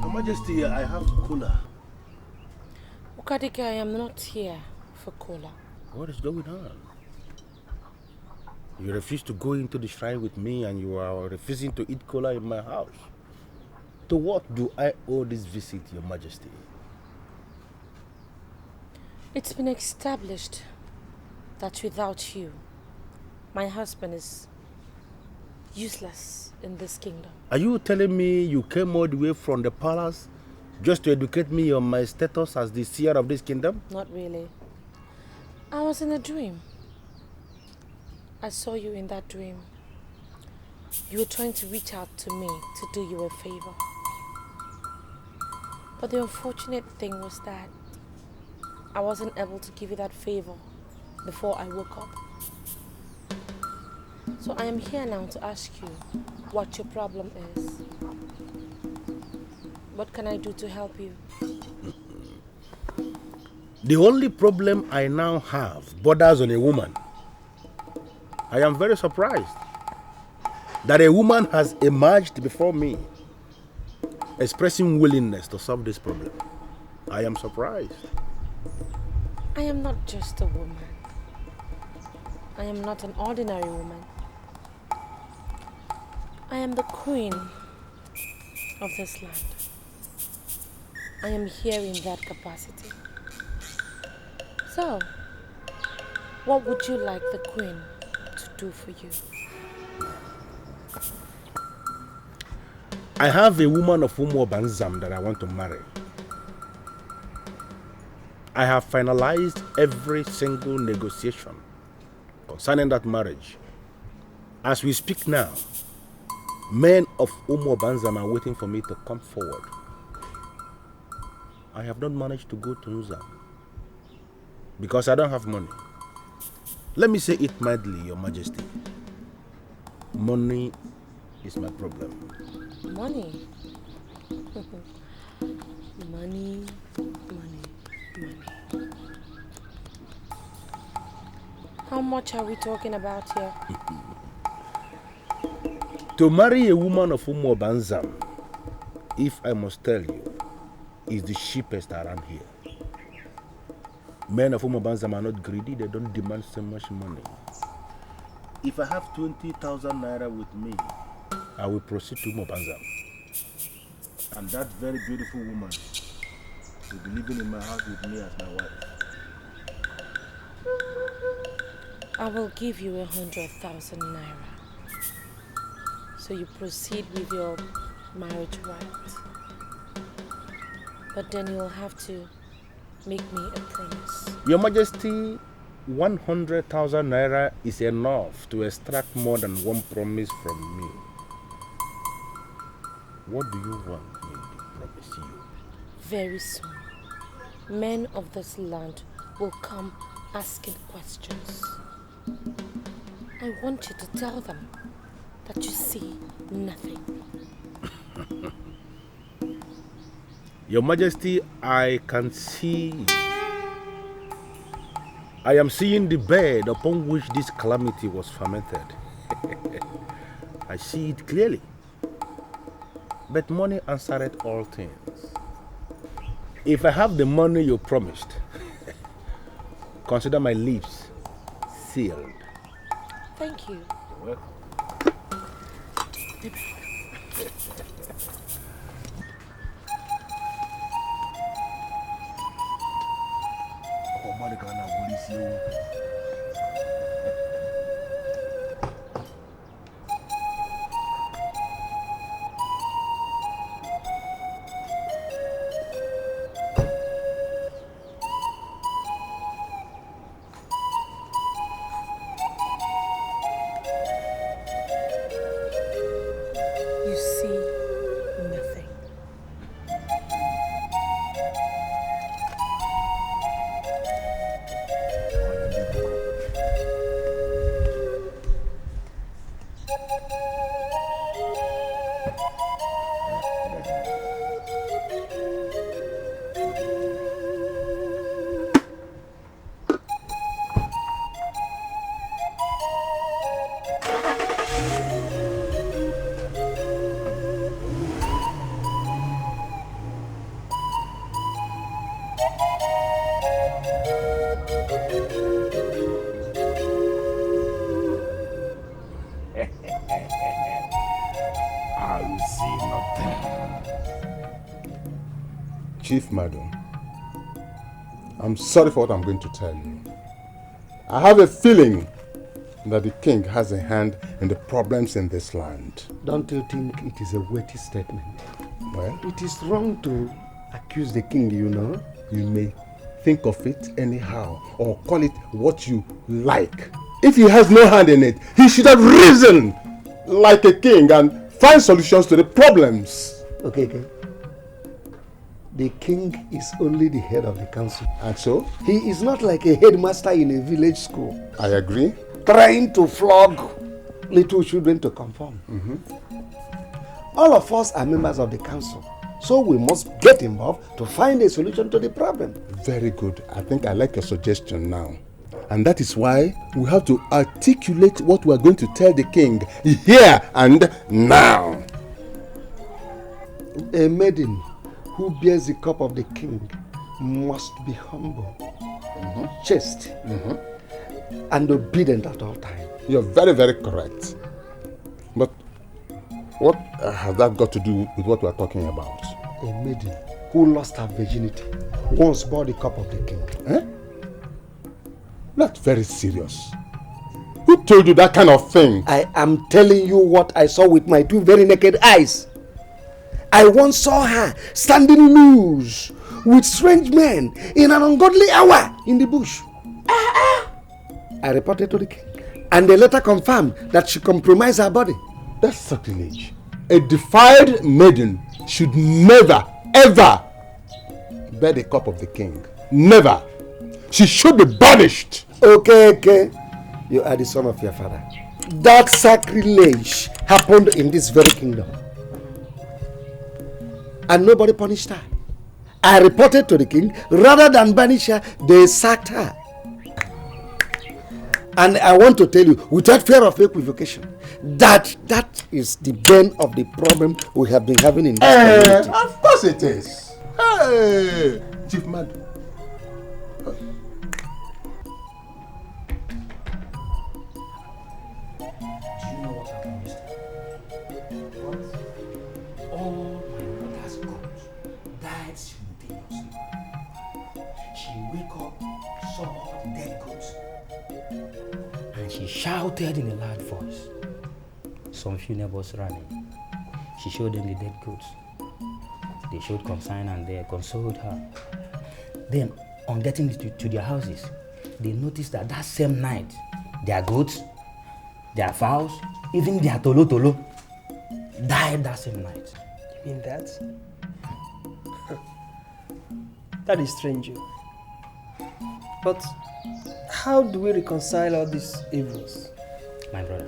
Your Majesty, I have cola. Ukadike, I am not here for cola. What is going on? You refuse to go into the shrine with me and you are refusing to eat cola in my house. To what do I owe this visit, Your Majesty? It's been established that without you, my husband is useless in this kingdom. Are you telling me you came all the way from the palace just to educate me on my status as the seer of this kingdom? Not really. I was in a dream. I saw you in that dream. You were trying to reach out to me to do you a favor. But the unfortunate thing was that I wasn't able to give you that favor before I woke up. So I am here now to ask you what your problem is. What can I do to help you? The only problem I now have borders on a woman. I am very surprised that a woman has emerged before me expressing willingness to solve this problem. I am surprised. I am not just a woman. I am not an ordinary woman. I am the queen of this land. I am here in that capacity. So, what would you like the queen to do for you? I have a woman of Banzam that I want to marry. I have finalized every single negotiation concerning that marriage. As we speak now, men of Banzam are waiting for me to come forward. I have not managed to go to Nuzam because I don't have money. Let me say it mildly, Your Majesty. Money is my problem. Money? Money, money, money. How much are we talking about here? To marry a woman of Banzam, if I must tell you, is the cheapest around here. Men of Banzam are not greedy, they don't demand so much money. If I have 20,000 naira with me, I will proceed to Banzam. And that very beautiful woman will be living in my house with me as my wife. I will give you 100,000 naira. So you proceed with your marriage right. But then you'll have to make me a promise. Your Majesty, 100,000 naira is enough to extract more than one promise from me. What do you want me to promise you? Very soon, men of this land will come asking questions. I want you to tell them that you see nothing. Your Majesty, I can see. I am seeing the bed upon which this calamity was fermented. I see it clearly. But money answereth all things. If I have the money you promised, consider my lips sealed. Thank you. You're welcome. You see nothing. Chief Madam, I'm sorry for what I'm going to tell you. I have a feeling that the king has a hand in the problems in this land. Don't you think it is a weighty statement? Well, it is wrong to accuse the king, you know. You may think of it anyhow or call it what you like. If he has no hand in it, he should have risen like a king and find solutions to the problems. Okay. The king is only the head of the council. And so? He is not like a headmaster in a village school. I agree. Trying to flog little children to conform. All of us are members of the council, so we must get involved to find a solution to the problem. Very good. I think I like your suggestion now. And that is why we have to articulate what we are going to tell the king here and now. A maiden who bears the cup of the king must be humble, chaste, and obedient at all times. You're very, very correct. But what has that got to do with what we're talking about? A maiden who lost her virginity once bore the cup of the king. Eh? That's very serious. Who told you that kind of thing? I am telling you what I saw with my two very naked eyes. I once saw her standing loose with strange men in an ungodly hour in the bush. I reported to the king, and they later confirmed that she compromised her body. That's sacrilege. A defiled maiden should never, ever bear the cup of the king. Never. She should be banished. Okay. You are the son of your father. That sacrilege happened in this very kingdom. And nobody punished her. I reported to the king. Rather than banish her, they sacked her. And I want to tell you, without fear of equivocation, that is the bane of the problem we have been having in this community. Of course it is. Hey, Chief Madam. She shouted in a loud voice. Some few neighbors ran in. She showed them the dead goats. They showed concern and they consoled her. Then, on getting to their houses, they noticed that same night, their goats, their fowls, even their tolo died that same night. You mean that? That is strange. But how do we reconcile all these evils? My brother,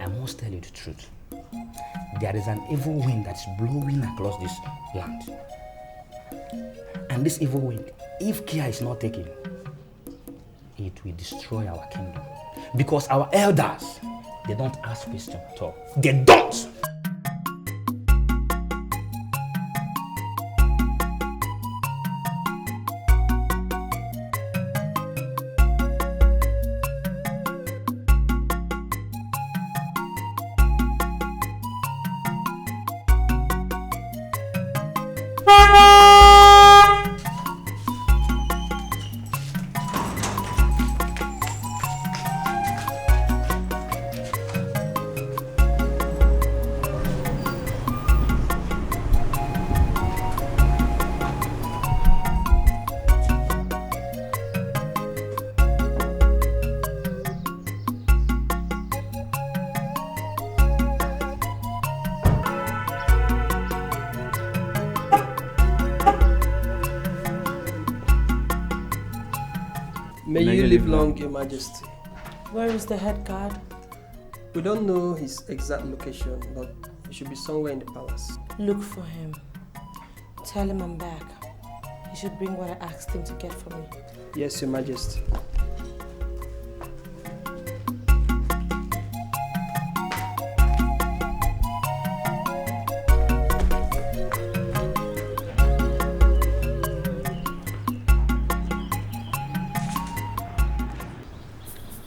I must tell you the truth. There is an evil wind that's blowing across this land. And this evil wind, if care is not taken, it will destroy our kingdom. Because our elders, they don't ask questions at all. They don't! May you live long, Your Majesty. Where is the head guard? We don't know his exact location, but he should be somewhere in the palace. Look for him. Tell him I'm back. He should bring what I asked him to get for me. Yes, Your Majesty.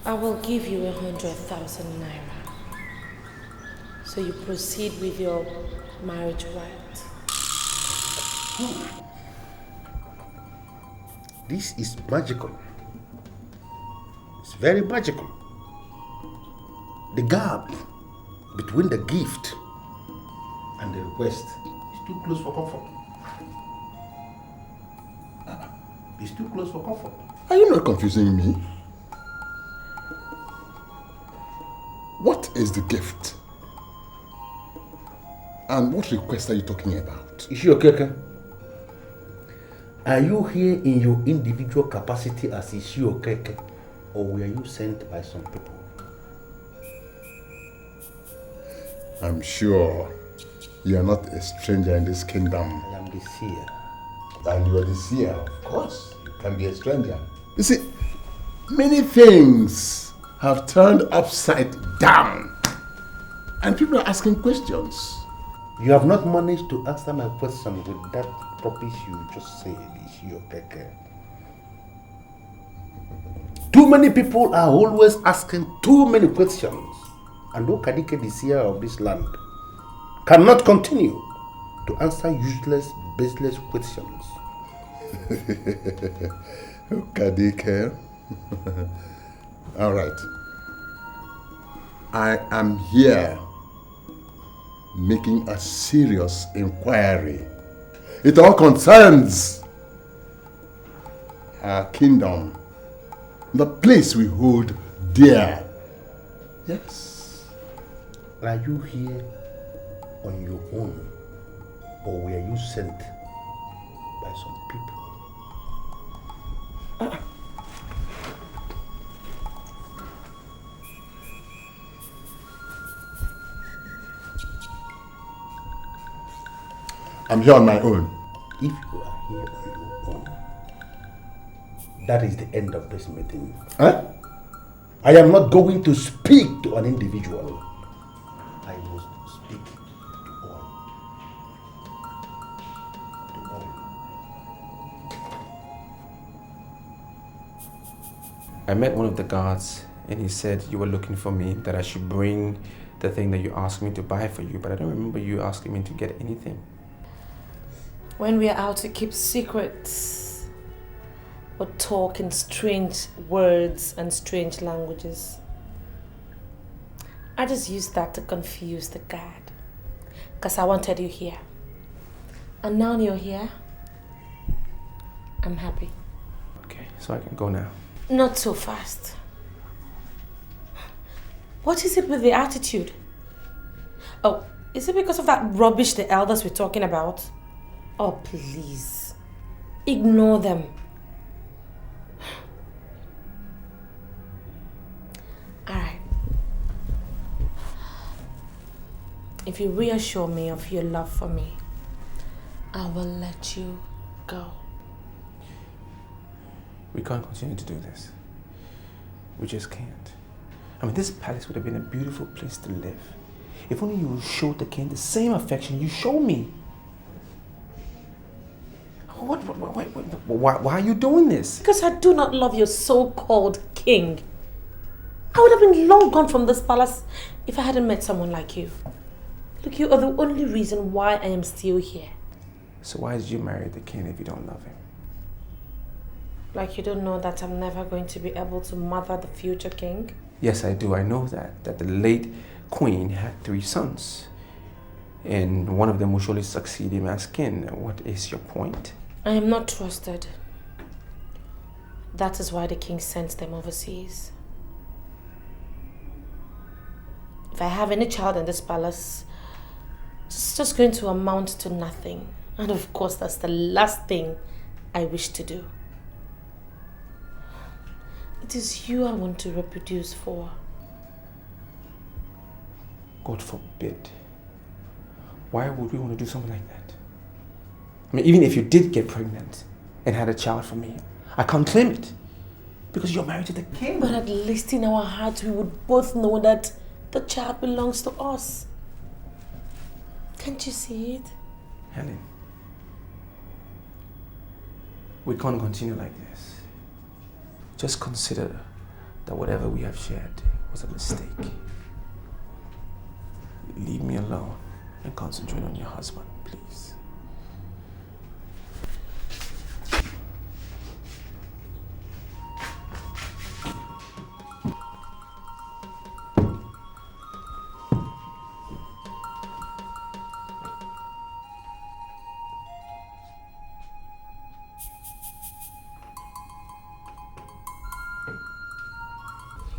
I will give you 100,000 naira. So you proceed with your marriage right. This is magical. It's very magical. The gap between the gift and the request is too close for comfort. It's too close for comfort. Are you not confusing me? What is the gift? And what request are you talking about? Ishiokeke, are you here in your individual capacity as Ishiokeke, or were you sent by some people? I'm sure you are not a stranger in this kingdom. I am the seer. And you are the seer, of course. You can be a stranger. You see, many things have turned upside down. And people are asking questions. You have not managed to answer my question with that promise you just said, Ishiokeke. Too many people are always asking too many questions. And Okadike, the seer of this land, cannot continue to answer useless, baseless questions. Okadike. All right. I am here making a serious inquiry. It all concerns our kingdom, the place we hold dear. Yes. Are you here on your own, or were you sent by some people? I'm here on my own. If you are here on your own, that is the end of this meeting. Huh? I am not going to speak to an individual. I must speak to all. To all. I met one of the guards and he said you were looking for me, that I should bring the thing that you asked me to buy for you, but I don't remember you asking me to get anything. When we are out to keep secrets, or talk in strange words and strange languages, I just used that to confuse the guard. Because I wanted you here. And now you're here, I'm happy. Okay, so I can go now. Not so fast. What is it with the attitude? Oh, is it because of that rubbish the elders were talking about? Oh, please. Ignore them. Alright. If you reassure me of your love for me, I will let you go. We can't continue to do this. We just can't. I mean, this palace would have been a beautiful place to live. If only you showed the king the same affection you show me. Why are you doing this? Because I do not love your so-called king. I would have been long gone from this palace if I hadn't met someone like you. Look, you are the only reason why I am still here. So why did you marry the king if you don't love him? Like you don't know that I'm never going to be able to mother the future king? Yes, I do. I know that the late queen had 3 sons. And one of them will surely succeed him as king. What is your point? I am not trusted. That is why the king sent them overseas. If I have any child in this palace, it's just going to amount to nothing. And of course, that's the last thing I wish to do. It is you I want to reproduce for. God forbid. Why would we want to do something like that? I mean, even if you did get pregnant and had a child from me, I can't claim it. Because you're married to the king. But at least in our hearts, we would both know that the child belongs to us. Can't you see it? Helen, we can't continue like this. Just consider that whatever we have shared was a mistake. Leave me alone and concentrate on your husband, please.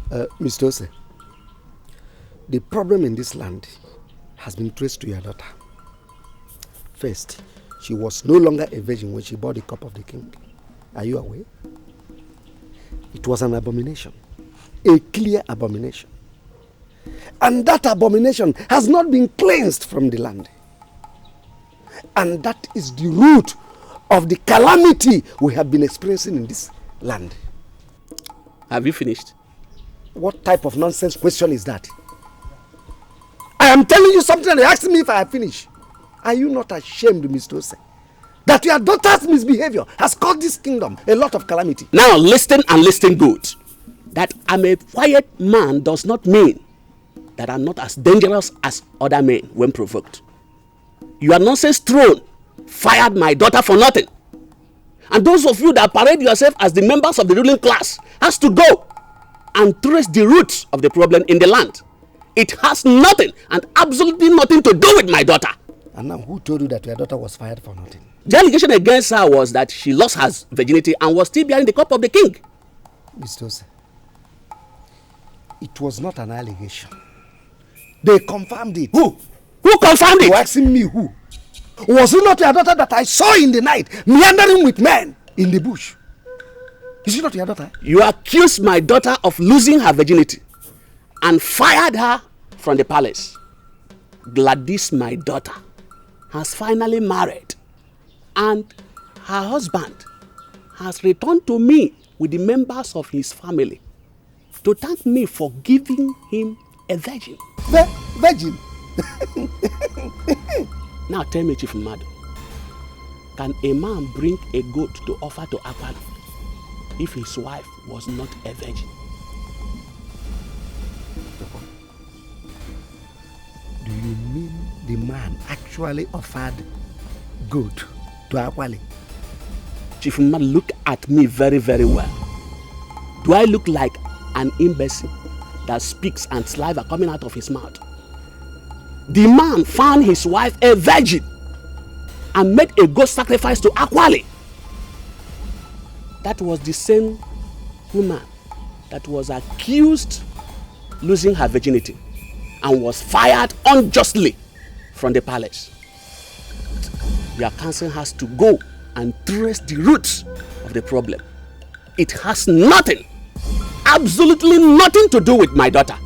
Mr. Ose, the problem in this land has been traced to your daughter. First, she was no longer a virgin when she bore the cup of the king. Are you aware? It was an abomination, a clear abomination. And that abomination has not been cleansed from the land. And that is the root of the calamity we have been experiencing in this land. Have you finished? What type of nonsense question is that? I am telling you something and you're asking me if I have finished. Are you not ashamed, Mr. Ose, that your daughter's misbehavior has caused this kingdom a lot of calamity? Now listen and listen good. That I'm a quiet man does not mean that I'm not as dangerous as other men when provoked. Your nonsense throne fired my daughter for nothing. And those of you that parade yourself as the members of the ruling class has to go and trace the roots of the problem in the land. It has nothing and absolutely nothing to do with my daughter. And now who told you that your daughter was fired for nothing? The allegation against her was that she lost her virginity and was still bearing the cup of the king. Mr. Ose, it was not an allegation. They confirmed it. Who? Who confirmed it? You're asking me who? Was it not your daughter that I saw in the night meandering with men in the bush? Is it not your daughter? You accused my daughter of losing her virginity and fired her from the palace. Gladys, my daughter, has finally married and her husband has returned to me with the members of his family to thank me for giving him a virgin. Virgin? Now tell me, Chief Madu, can a man bring a goat to offer to Akpan if his wife was not a virgin? Do you mean the man actually offered goat to Akwali? Chief Madu, look at me very, very well. Do I look like an imbecile that speaks and saliva coming out of his mouth? The man found his wife a virgin and made a goat sacrifice to Akwali. That was the same woman that was accused losing her virginity and was fired unjustly from the palace. Your council has to go and trace the roots of the problem. It has nothing, absolutely nothing to do with my daughter.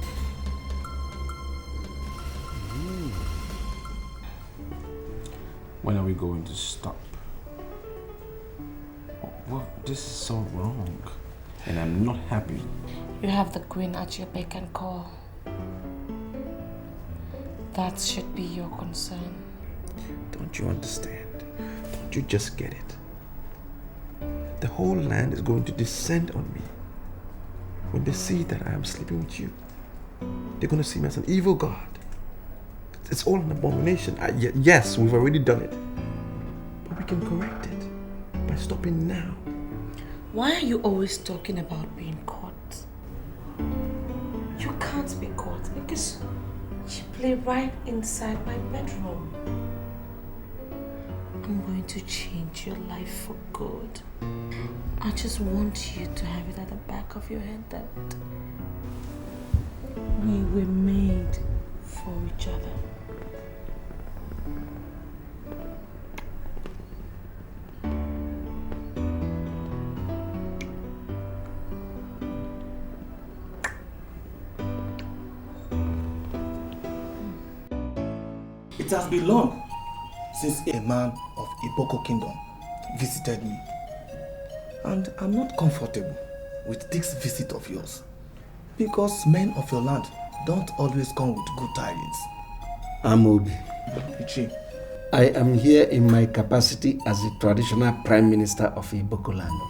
When are we going to stop? Well, this is so wrong, and I'm not happy. You have the queen at your beck and call. That should be your concern. Don't you understand? Don't you just get it? The whole land is going to descend on me. When they see that I am sleeping with you, they're going to see me as an evil god. It's all an abomination. Yes, we've already done it. But we can correct it by stopping now. Why are you always talking about being caught? You can't be caught because you play right inside my bedroom. I'm going to change your life for good. I just want you to have it at the back of your head that we were made for each other. It has been long since a man of Iboko Kingdom visited me. And I'm not comfortable with this visit of yours. Because men of your land don't always come with good tidings. Amobi. Ichi. I am here in my capacity as the traditional prime minister of Iboko land.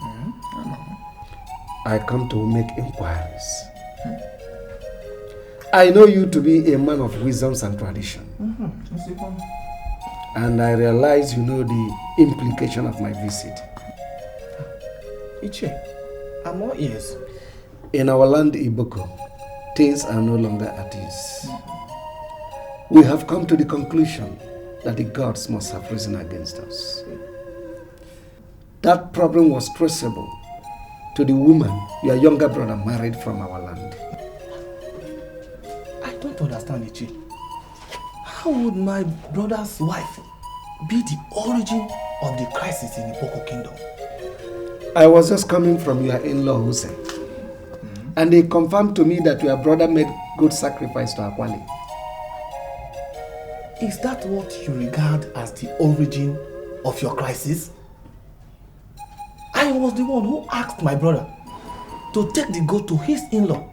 I come to make inquiries. I know you to be a man of wisdoms and tradition. And I realize you know the implication of my visit. Ichi, I'm all ears. In our land, Iboko, things are no longer at ease. We have come to the conclusion that the gods must have risen against us. That problem was traceable to the woman your younger brother married from our land. don't understand, Ichi. How would my brother's wife be the origin of the crisis in the Iboko kingdom? I was just coming from your in-law, Hussein. And they confirmed to me that your brother made good sacrifice to Akwali. Is that what you regard as the origin of your crisis? I was the one who asked my brother to take the goat to his in-law.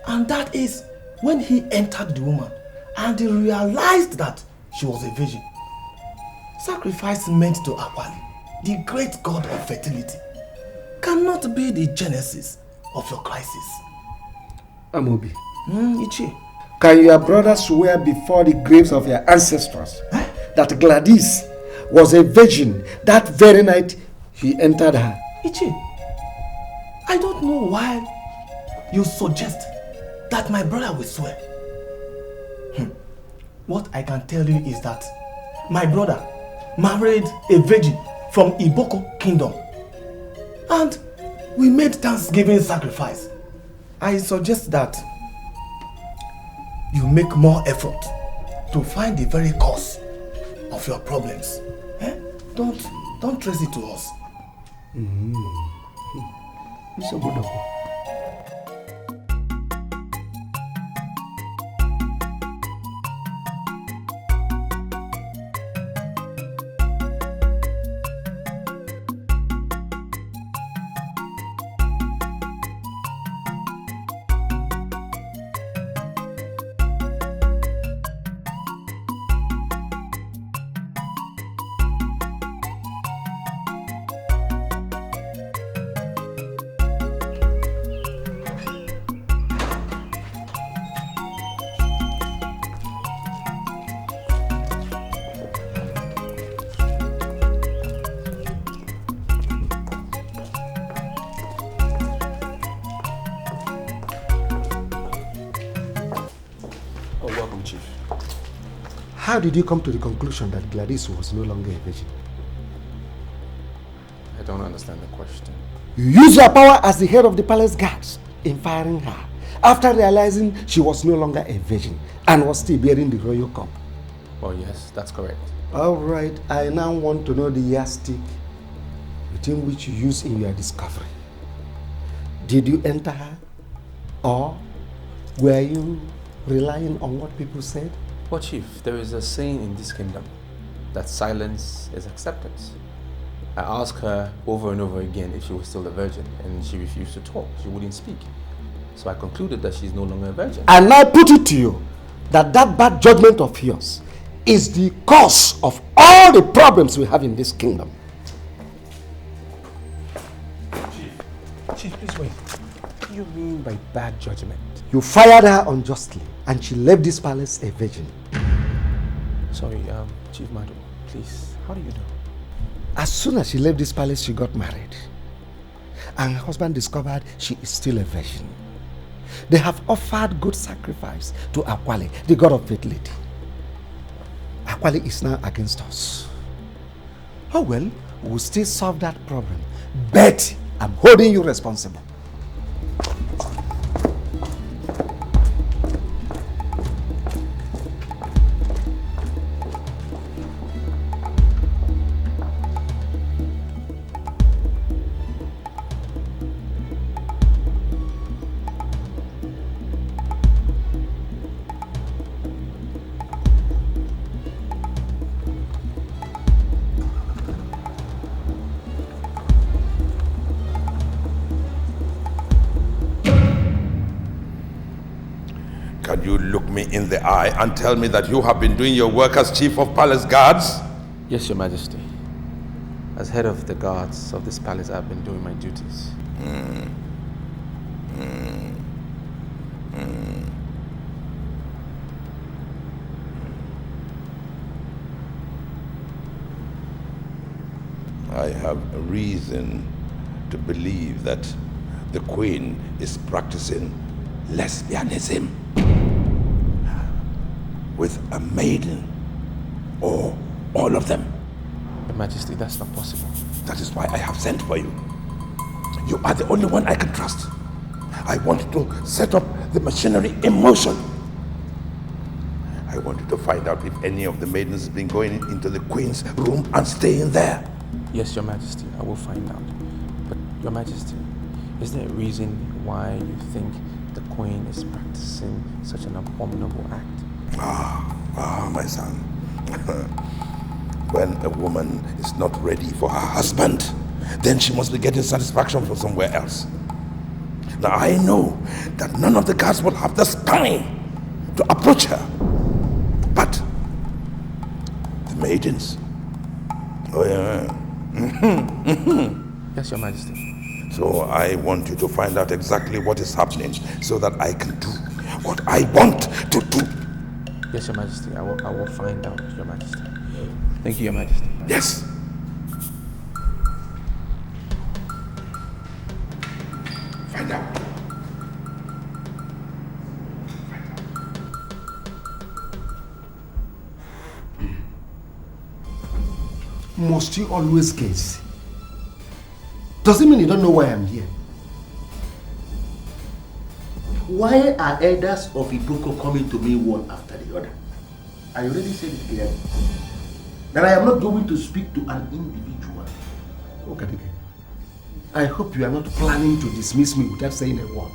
And that is when he entered the woman and he realized that she was a virgin. Sacrifice meant to Akwali, the great god of fertility, cannot be the genesis of your crisis. Amobi. Ichi. Can your brother swear before the graves of your ancestors that Gladys was a virgin that very night he entered her? Ichi, I don't know why you suggest that my brother will swear. What I can tell you is that my brother married a virgin from Iboko kingdom and we made Thanksgiving sacrifice. I suggest that you make more effort to find the very cause of your problems. Don't trace it to us. How did you come to the conclusion that Gladys was no longer a virgin? I don't understand the question. You used your power as the head of the palace guards in firing her after realizing she was no longer a virgin and was still bearing the royal cup. Oh yes, that's correct. Alright, I now want to know the yardstick within which you used in your discovery. Did you enter her? Or were you relying on what people said? Well, Chief, there is a saying in this kingdom that silence is acceptance. I asked her over and over again if she was still a virgin, and she refused to talk. She wouldn't speak. So I concluded that she's no longer a virgin. And I put it to you that that bad judgment of yours is the cause of all the problems we have in this kingdom. Chief, please wait. What do you mean by bad judgment? You fired her unjustly, and she left this palace a virgin. Sorry, Chief Madu, please, how do you know? As soon as she left this palace, she got married. And her husband discovered she is still a virgin. They have offered good sacrifice to Akwali, the god of fertility. Akwali is now against us. Oh well, we'll still solve that problem. But I'm holding you responsible. Can you look me in the eye and tell me that you have been doing your work as chief of palace guards? Yes, Your Majesty. As head of the guards of this palace, I've been doing my duties. I have a reason to believe that the queen is practicing lesbianism with a maiden, or all of them. Your Majesty, that's not possible. That is why I have sent for you. You are the only one I can trust. I want to set up the machinery in motion I want you to find out if any of the maidens have been going into the queen's room and staying there. Yes, Your Majesty, I will find out. But, Your Majesty, is there a reason why you think the queen is practicing such an abominable act? My son. When a woman is not ready for her husband, then she must be getting satisfaction from somewhere else. Now I know that none of the guards will have the spine to approach her. But the maidens. Oh yeah. Yes, Your Majesty. So I want you to find out exactly what is happening so that I can do what I want to do. Yes, Your Majesty. I will find out, Your Majesty. Thank you, Your Majesty. Yes. Find out. Must you always guess? Does it mean you don't know why I'm here? Why are elders of Iboko coming to me one after the other? I already said it clearly. That I am not going to speak to an individual. Okay. I hope you are not planning to dismiss me without saying a word.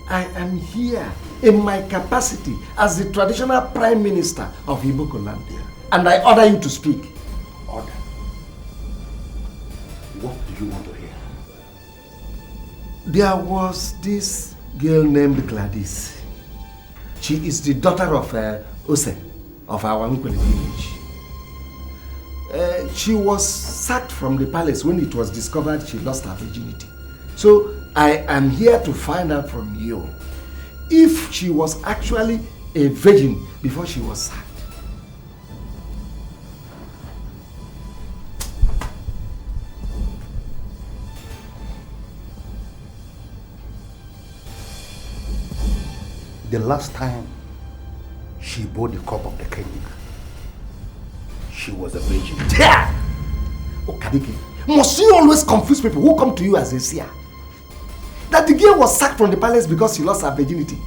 I am here in my capacity as the traditional Prime Minister of Iboko land. And I order you to speak. Order? What do you want to hear? There was this girl named Gladys. She is the daughter of Ose of our Nkwele village. She was sacked from the palace when it was discovered she lost her virginity. So I am here to find out from you if she was actually a virgin before she was sacked. The last time she bore the cup of the king, she was a virgin. Yeah! Okadike, must you always confuse people who come to you as a seer? That the girl was sacked from the palace because she lost her virginity.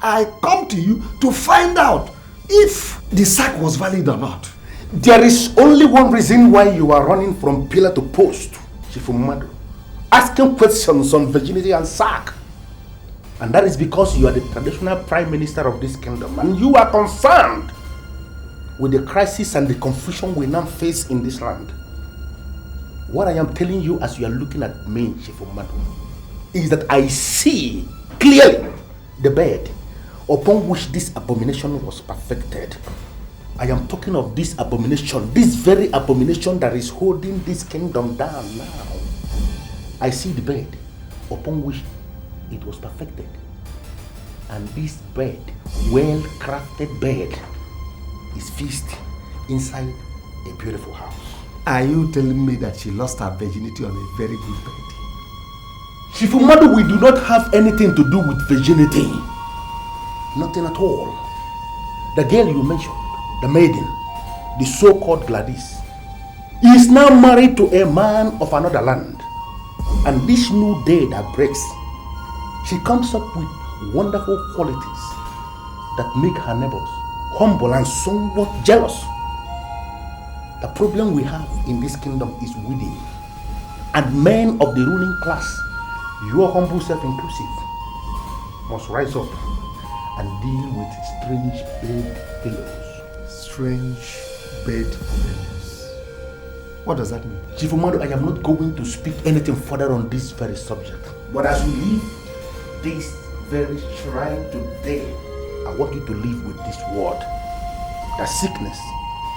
I come to you to find out if the sack was valid or not. There is only one reason why you are running from pillar to post, Chifumadu, asking questions on virginity and sack. And that is because you are the traditional Prime Minister of this kingdom and you are concerned with the crisis and the confusion we now face in this land. What I am telling you as you are looking at me, Chifumadu, is that I see clearly the bed upon which this abomination was perfected. I am talking of this abomination, this very abomination that is holding this kingdom down now. I see the bed upon which it was perfected. And this bed, well-crafted bed, is fixed inside a beautiful house. Are you telling me that she lost her virginity on a very good bed? Chifumadu, we do not have anything to do with virginity. Nothing at all. The girl you mentioned, the maiden, the so-called Gladys, is now married to a man of another land. And this new day that breaks, she comes up with wonderful qualities that make her neighbors humble and somewhat jealous. The problem we have in this kingdom is within. And men of the ruling class, your humble self inclusive, must rise up and deal with strange bedfellows. Strange bedfellows. What does that mean? Chifumadu, I am not going to speak anything further on this very subject. But as we leave this very shrine today, I want you to live with this word. The sickness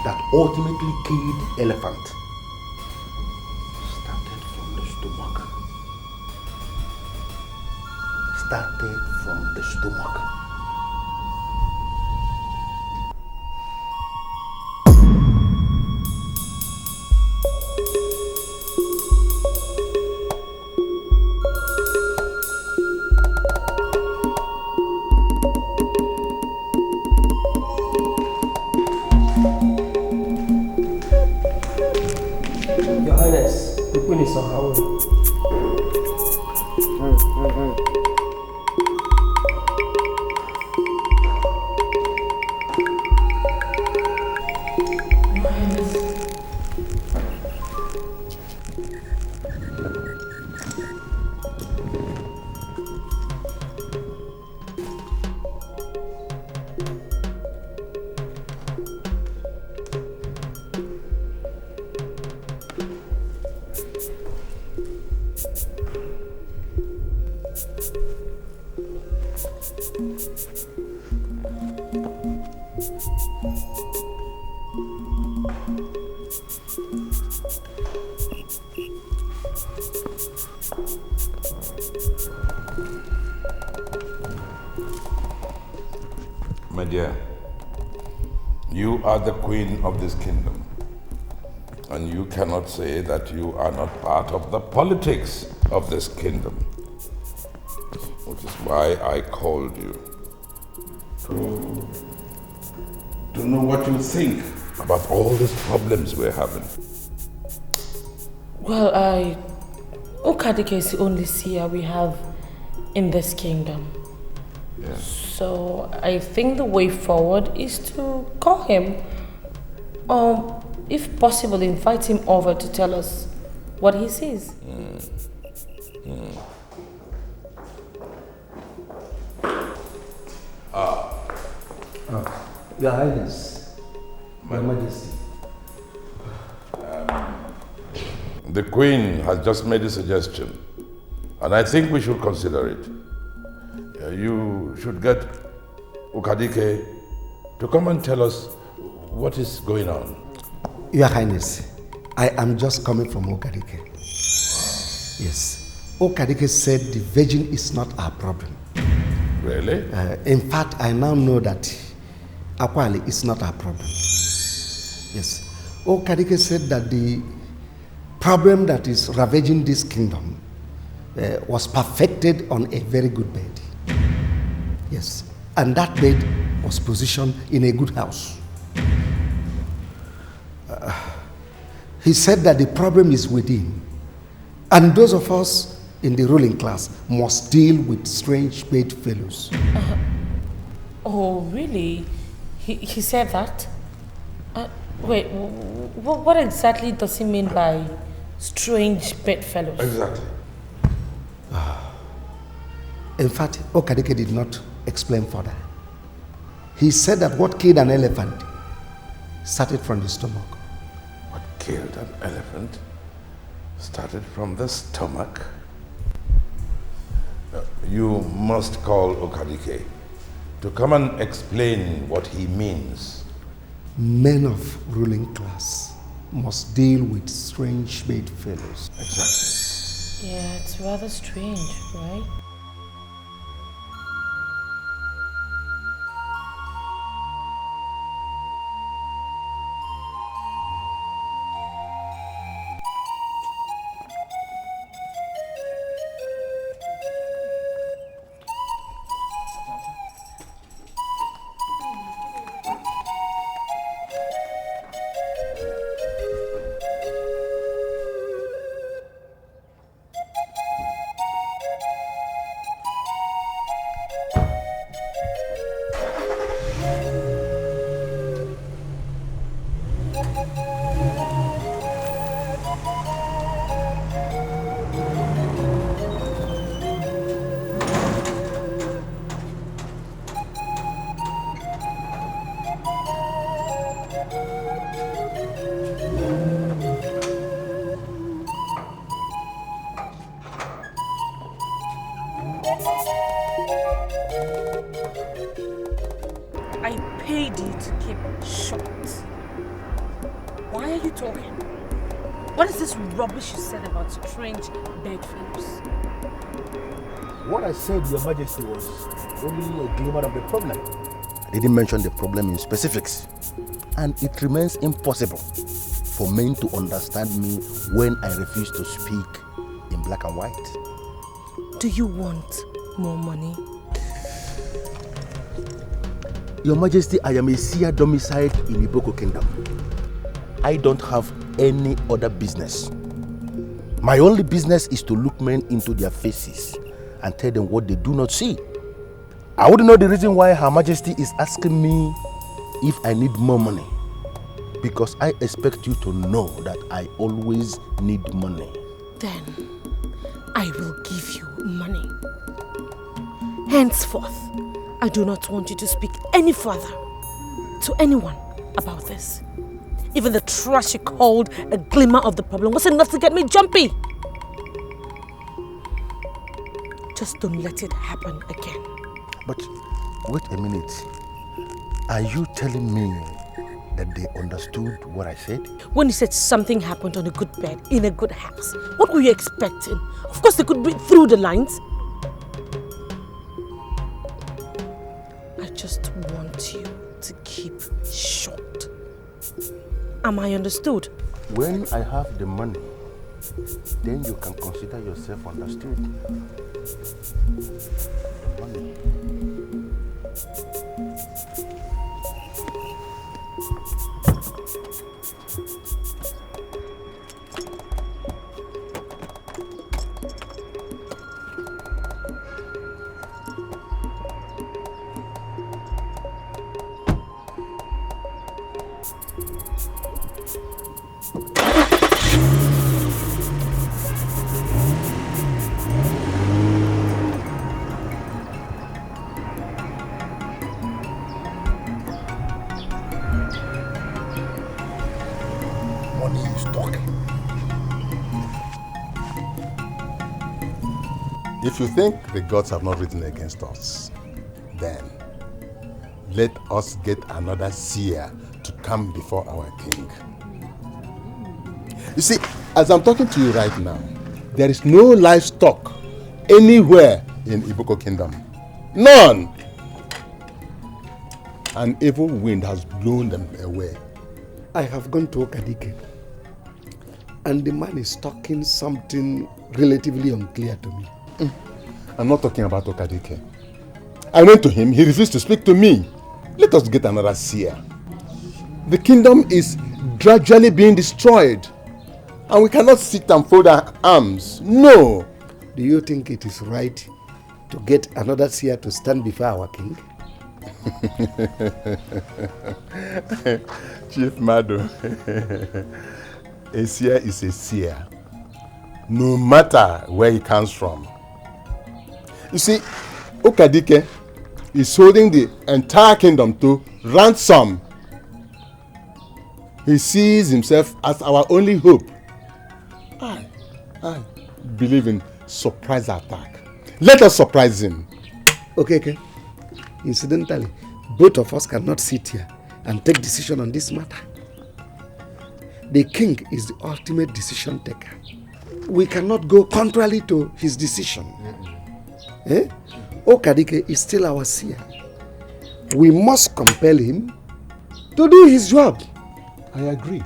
that ultimately killed the elephant started from the stomach. Started from the stomach. Your Highness, the Queen is on her own. My dear, you are the queen of this kingdom, and you cannot say that you are not part of the politics of this kingdom, which is why I called you to know what you think about all these problems we're having. Well, Okadike is the only seer we have in this kingdom. Yeah. So I think the way forward is to call him, if possible, invite him over to tell us what he sees. Your Highness, Your Majesty. The Queen has just made a suggestion, and I think we should consider it. You should get Okadike to come and tell us what is going on. Your Highness, I am just coming from Okadike. Yes. Okadike said the virgin is not our problem. Really? In fact, I now know that Akwali is not our problem. Yes. Okadike said that the problem that is ravaging this kingdom was perfected on a very good bed. Yes. And that bed was positioned in a good house. He said that the problem is within. And those of us in the ruling class must deal with strange bedfellows. Oh, really? He said that? Wait, what exactly does he mean by strange bedfellows? Exactly. In fact, Okadike did not explain further. He said that what killed an elephant started from the stomach. What killed an elephant started from the stomach? You must call Okadike to come and explain what he means. Men of ruling class must deal with strange bedfellows. Exactly. Yeah, it's rather strange, right? I paid you to keep short. Why are you talking? What is this rubbish you said about strange bedfellows? What I said, Your Majesty, was only a glimmer of the problem. I didn't mention the problem in specifics. And it remains impossible for men to understand me when I refuse to speak in black and white. Do you want more money? Your Majesty, I am a seer domiciled in Iboko Kingdom. I don't have any other business. My only business is to look men into their faces and tell them what they do not see. I wouldn't know the reason why Her Majesty is asking me if I need more money, because I expect you to know that I always need money. Then I will give you money. Henceforth, I do not want you to speak any further to anyone about this. Even the trash you called a glimmer of the problem was enough to get me jumpy. Just don't let it happen again. But wait a minute. Are you telling me that they understood what I said? When you said something happened on a good bed, in a good house, what were you expecting? Of course they could read through the lines. I just want you to keep short. Am I understood? When I have the money, then you can consider yourself understood. Money. If you think the gods have not written against us, then let us get another seer to come before our king. You see, as I'm talking to you right now, there is no livestock anywhere in Iboko Kingdom. None! An evil wind has blown them away. I have gone to Okadike, and the man is talking something relatively unclear to me. I'm not talking about Okadike. I went to him, he refused to speak to me. Let us get another seer. The kingdom is gradually being destroyed, and we cannot sit and fold our arms. No! Do you think it is right to get another seer to stand before our king? Chief Mado, a seer is a seer, no matter where he comes from. You see, Okadike is holding the entire kingdom to ransom. He sees himself as our only hope. I believe in surprise attack. Let us surprise him. Okay. Incidentally, both of us cannot sit here and take decision on this matter. The king is the ultimate decision taker. We cannot go contrary to his decision. Okadike is still our seer. We must compel him to do his job. I agree.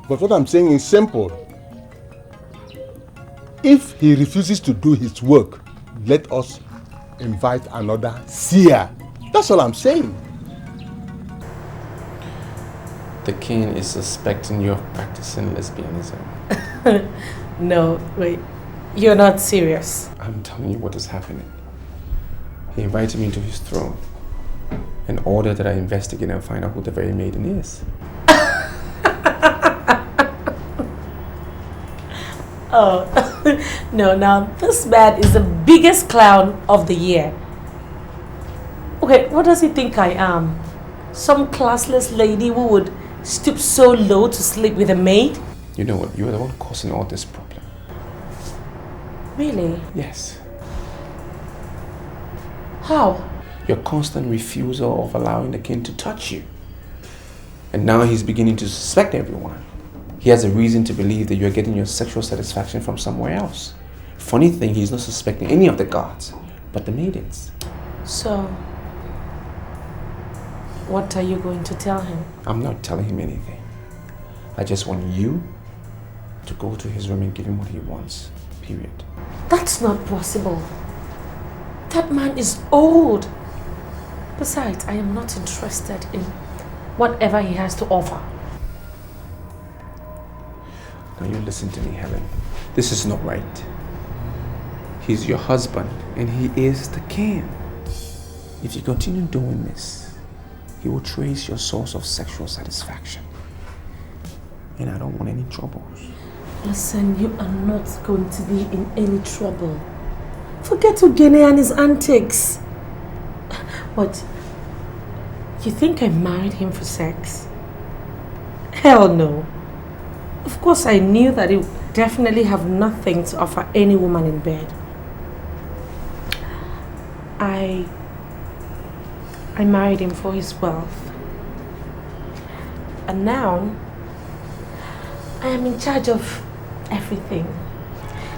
But what I'm saying is simple. If he refuses to do his work, let us invite another seer. That's all I'm saying. The king is suspecting you of practicing lesbianism. No, wait. You're not serious. I'm telling you what is happening. He invited me to his throne and ordered that I investigate and find out who the very maiden is. Oh, no, now this man is the biggest clown of the year. Okay, what does he think I am? Some classless lady who would stoop so low to sleep with a maid? You know what? You are the one causing all this problem. Really? Yes. How? Your constant refusal of allowing the king to touch you. And now he's beginning to suspect everyone. He has a reason to believe that you're getting your sexual satisfaction from somewhere else. Funny thing, he's not suspecting any of the gods, but the maidens. So, what are you going to tell him? I'm not telling him anything. I just want you to go to his room and give him what he wants. Period. That's not possible. That man is old. Besides, I am not interested in whatever he has to offer. Now you listen to me, Helen. This is not right. He's your husband and he is the king. If you continue doing this, he will trace your source of sexual satisfaction. And I don't want any troubles. Listen, you are not going to be in any trouble. Forget Ugene and his antics. What? You think I married him for sex? Hell no. Of course I knew that he would definitely have nothing to offer any woman in bed. I married him for his wealth. And now, I am in charge of everything.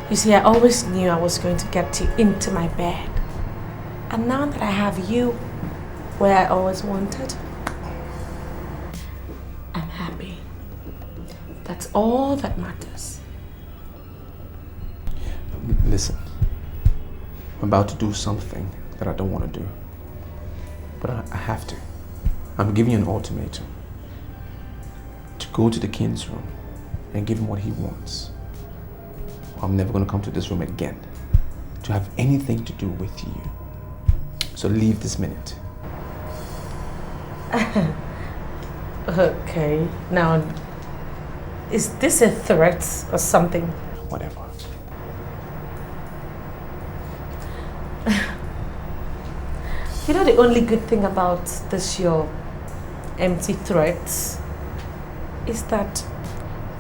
You see, I always knew I was going to get you into my bed. And now that I have you where I always wanted, I'm happy. That's all that matters. Listen, I'm about to do something that I don't want to do. But I have to. I'm giving you an ultimatum. To go to the king's room and give him what he wants. I'm never going to come to this room again to have anything to do with you. So leave this minute. Okay, now, is this a threat or something? Whatever. You know the only good thing about this your empty threats is that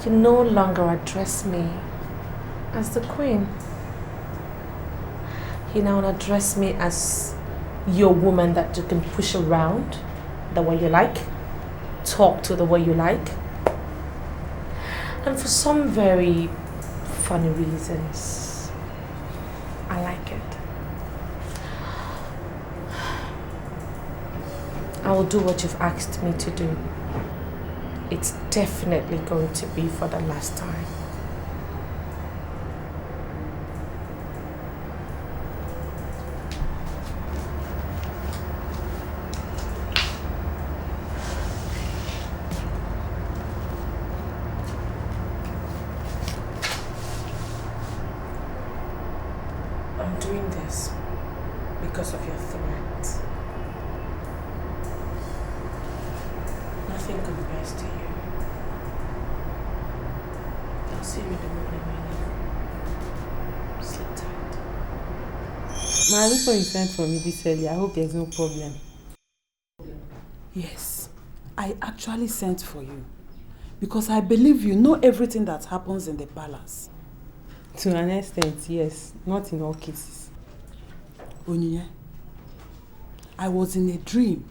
you no longer address me as the queen. You now address me as your woman that you can push around the way you like, talk to the way you like. And for some very funny reasons, I like it. I will do what you've asked me to do. It's definitely going to be for the last time. I'm doing this because of your threat. Nothing compares to you. I'll see you in the morning, really. Sleep tight. Ma, this one you sent for me this early. I hope there's no problem. Yes, I actually sent for you because I believe you know everything that happens in the palace. To an extent, yes, not in all cases. Onyinye, I was in a dream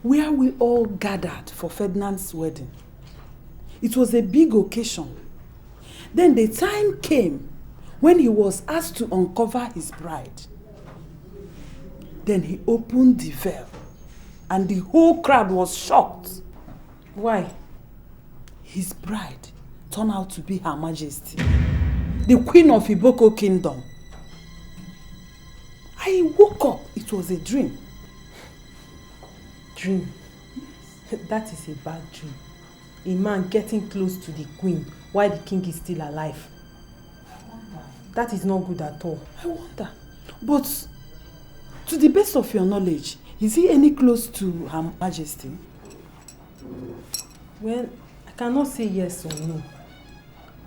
where we all gathered for Ferdinand's wedding. It was a big occasion. Then the time came when he was asked to uncover his bride. Then he opened the veil and the whole crowd was shocked. Why? His bride turned out to be Her Majesty, the Queen of Iboko Kingdom. I woke up, it was a dream. Dream? That is a bad dream. A man getting close to the queen while the king is still alive. That is not good at all. I wonder. But to the best of your knowledge, is he any close to Her Majesty? Well, I cannot say yes or no.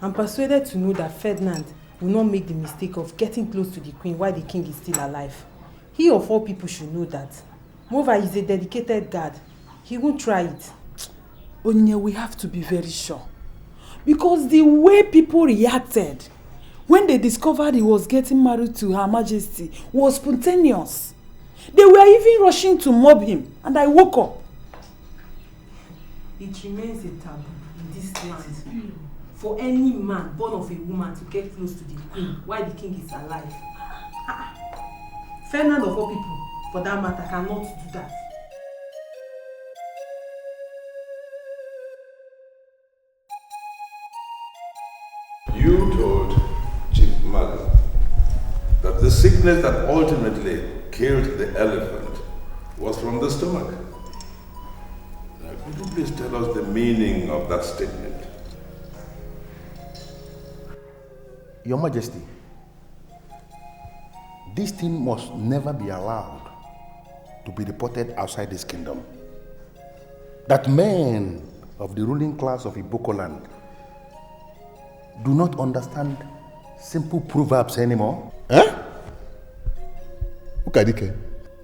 I'm persuaded to know that Ferdinand will not make the mistake of getting close to the queen while the king is still alive. He of all people should know that. Moreover, he's a dedicated guard. He won't try it. Onyinye, we have to be very sure. Because the way people reacted when they discovered he was getting married to Her Majesty was spontaneous. They were even rushing to mob him, and I woke up. It remains a taboo in this land for any man born of a woman to get close to the queen while the king is alive. Ferdinand of all people, for that matter, cannot do that. You told Chief Maiden that the sickness that ultimately killed the elephant was from the stomach. Now, could you please tell us the meaning of that statement? Your Majesty, this thing must never be allowed to be reported outside this kingdom. That men of the ruling class of Iboko land do not understand simple proverbs anymore. Eh? Ukadike,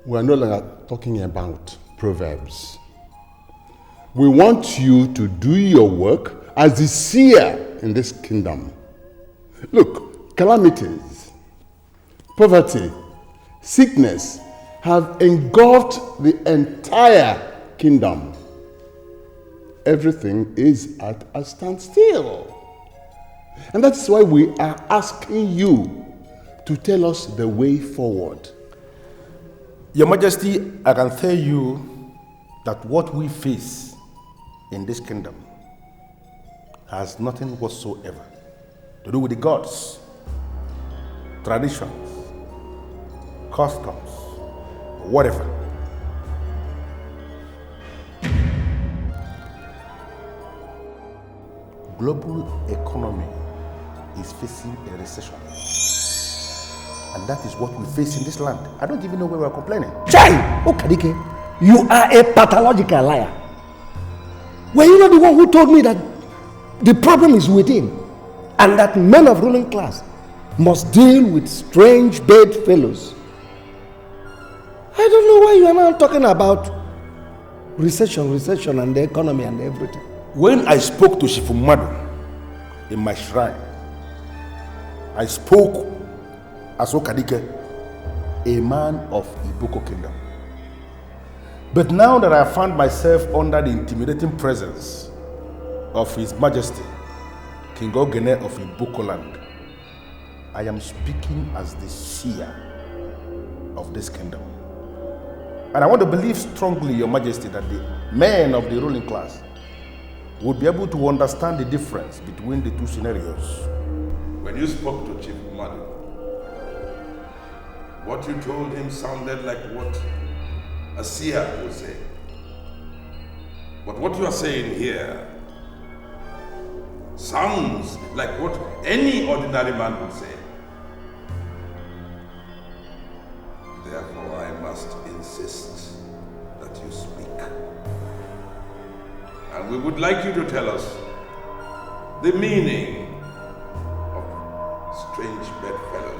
we are no longer talking about proverbs. We want you to do your work as the seer in this kingdom. Look, calamities, poverty, sickness have engulfed the entire kingdom. Everything is at a standstill. And that's why we are asking you to tell us the way forward. Your Majesty, I can tell you that what we face in this kingdom has nothing whatsoever to do with the gods, traditions, customs, whatever. Global economy is facing a recession. And that is what we face in this land. I don't even know where we're complaining. Chai! Okadike, you are a pathological liar. Were you not the one who told me that the problem is within and that men of ruling class must deal with strange bedfellows? I don't know why you are now talking about recession and the economy and everything. When I spoke to Shifumadu in my shrine, I spoke as Okadike, a man of Iboko Kingdom. But now that I found myself under the intimidating presence of His Majesty, King Ogene of Iboko land, I am speaking as the seer of this kingdom. And I want to believe strongly, Your Majesty, that the men of the ruling class would be able to understand the difference between the two scenarios. When you spoke to Chief Madu, what you told him sounded like what a seer would say. But what you are saying here sounds like what any ordinary man would say. Therefore, I must insist that you speak. And we would like you to tell us the meaning of strange bedfellows.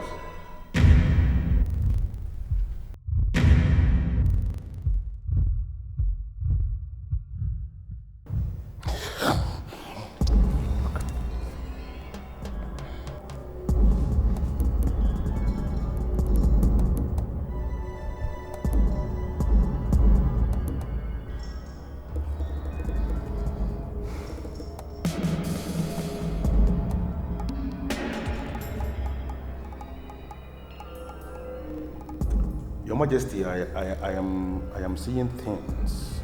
Your Majesty, I am seeing things,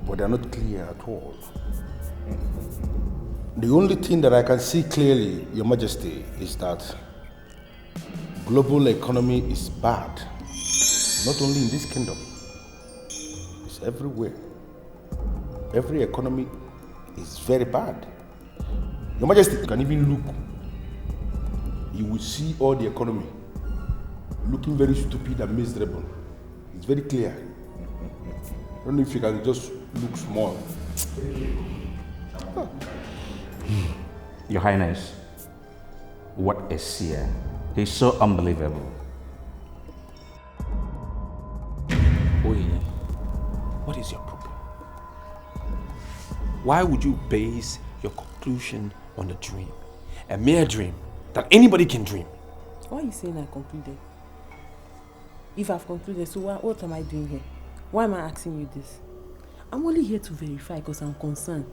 but they are not clear at all. The only thing that I can see clearly, Your Majesty, is that global economy is bad. Not only in this kingdom, it's everywhere. Every economy is very bad. Your Majesty, you can even look. You will see all the economy looking very stupid and miserable. It's very clear. I don't know if you can just look small. Your Highness, what a seer. He's so unbelievable. Oye, what is your problem? Why would you base your conclusion on a dream? A mere dream that anybody can dream. Why are you saying I concluded? If I've concluded, so what am I doing here? Why am I asking you this? I'm only here to verify because I'm concerned.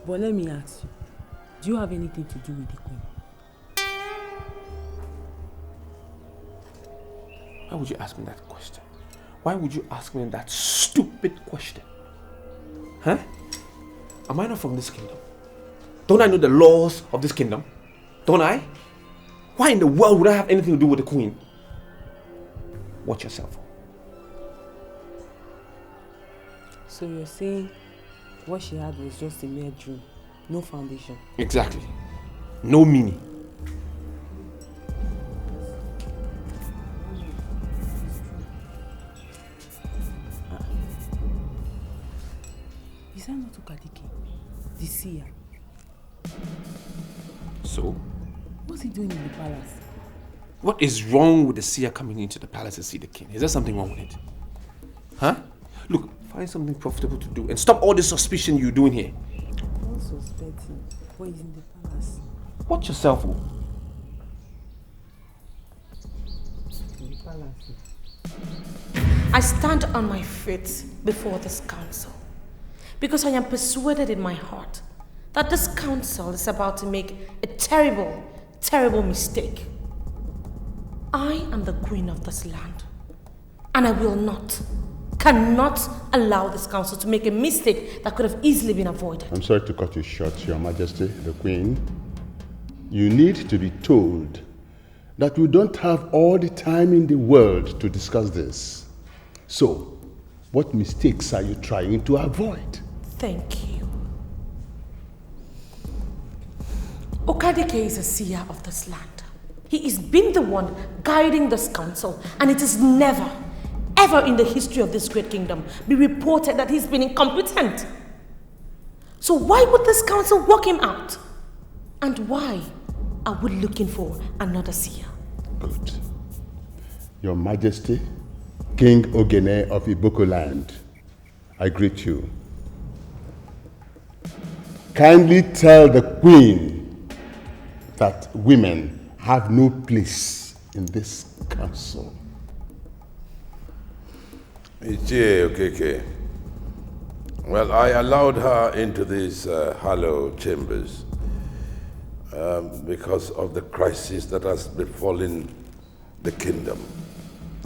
But let me ask you, do you have anything to do with the Queen? Why would you ask me that question? Why would you ask me that stupid question? Huh? Am I not from this kingdom? Don't I know the laws of this kingdom? Don't I? Why in the world would I have anything to do with the Queen? Watch yourself. So you're saying what she had was just a mere dream, no foundation? Exactly. No meaning. Is that not Okadike, the seer? So? What's he doing in the palace? What is wrong with the seer coming into the palace to see the king? Is there something wrong with it? Huh? Look, find something profitable to do and stop all this suspicion you're doing here. I'm not suspecting, but he's in the palace. Watch yourself, oh. I stand on my feet before this council because I am persuaded in my heart that this council is about to make a terrible, terrible mistake. I am the queen of this land, and I will not, cannot allow this council to make a mistake that could have easily been avoided. I'm sorry to cut you short, Your Majesty, the Queen. You need to be told that we don't have all the time in the world to discuss this. So, what mistakes are you trying to avoid? Thank you. Okadike is a seer of this land. He has been the one guiding this council, and it is never, ever in the history of this great kingdom be reported that he's been incompetent. So why would this council walk him out? And why are we looking for another seer? Good. Your Majesty, King Ogene of Iboko land, I greet you. Kindly tell the Queen that women have no place in this council. Okay. Well, I allowed her into these hollow chambers because of the crisis that has befallen the kingdom.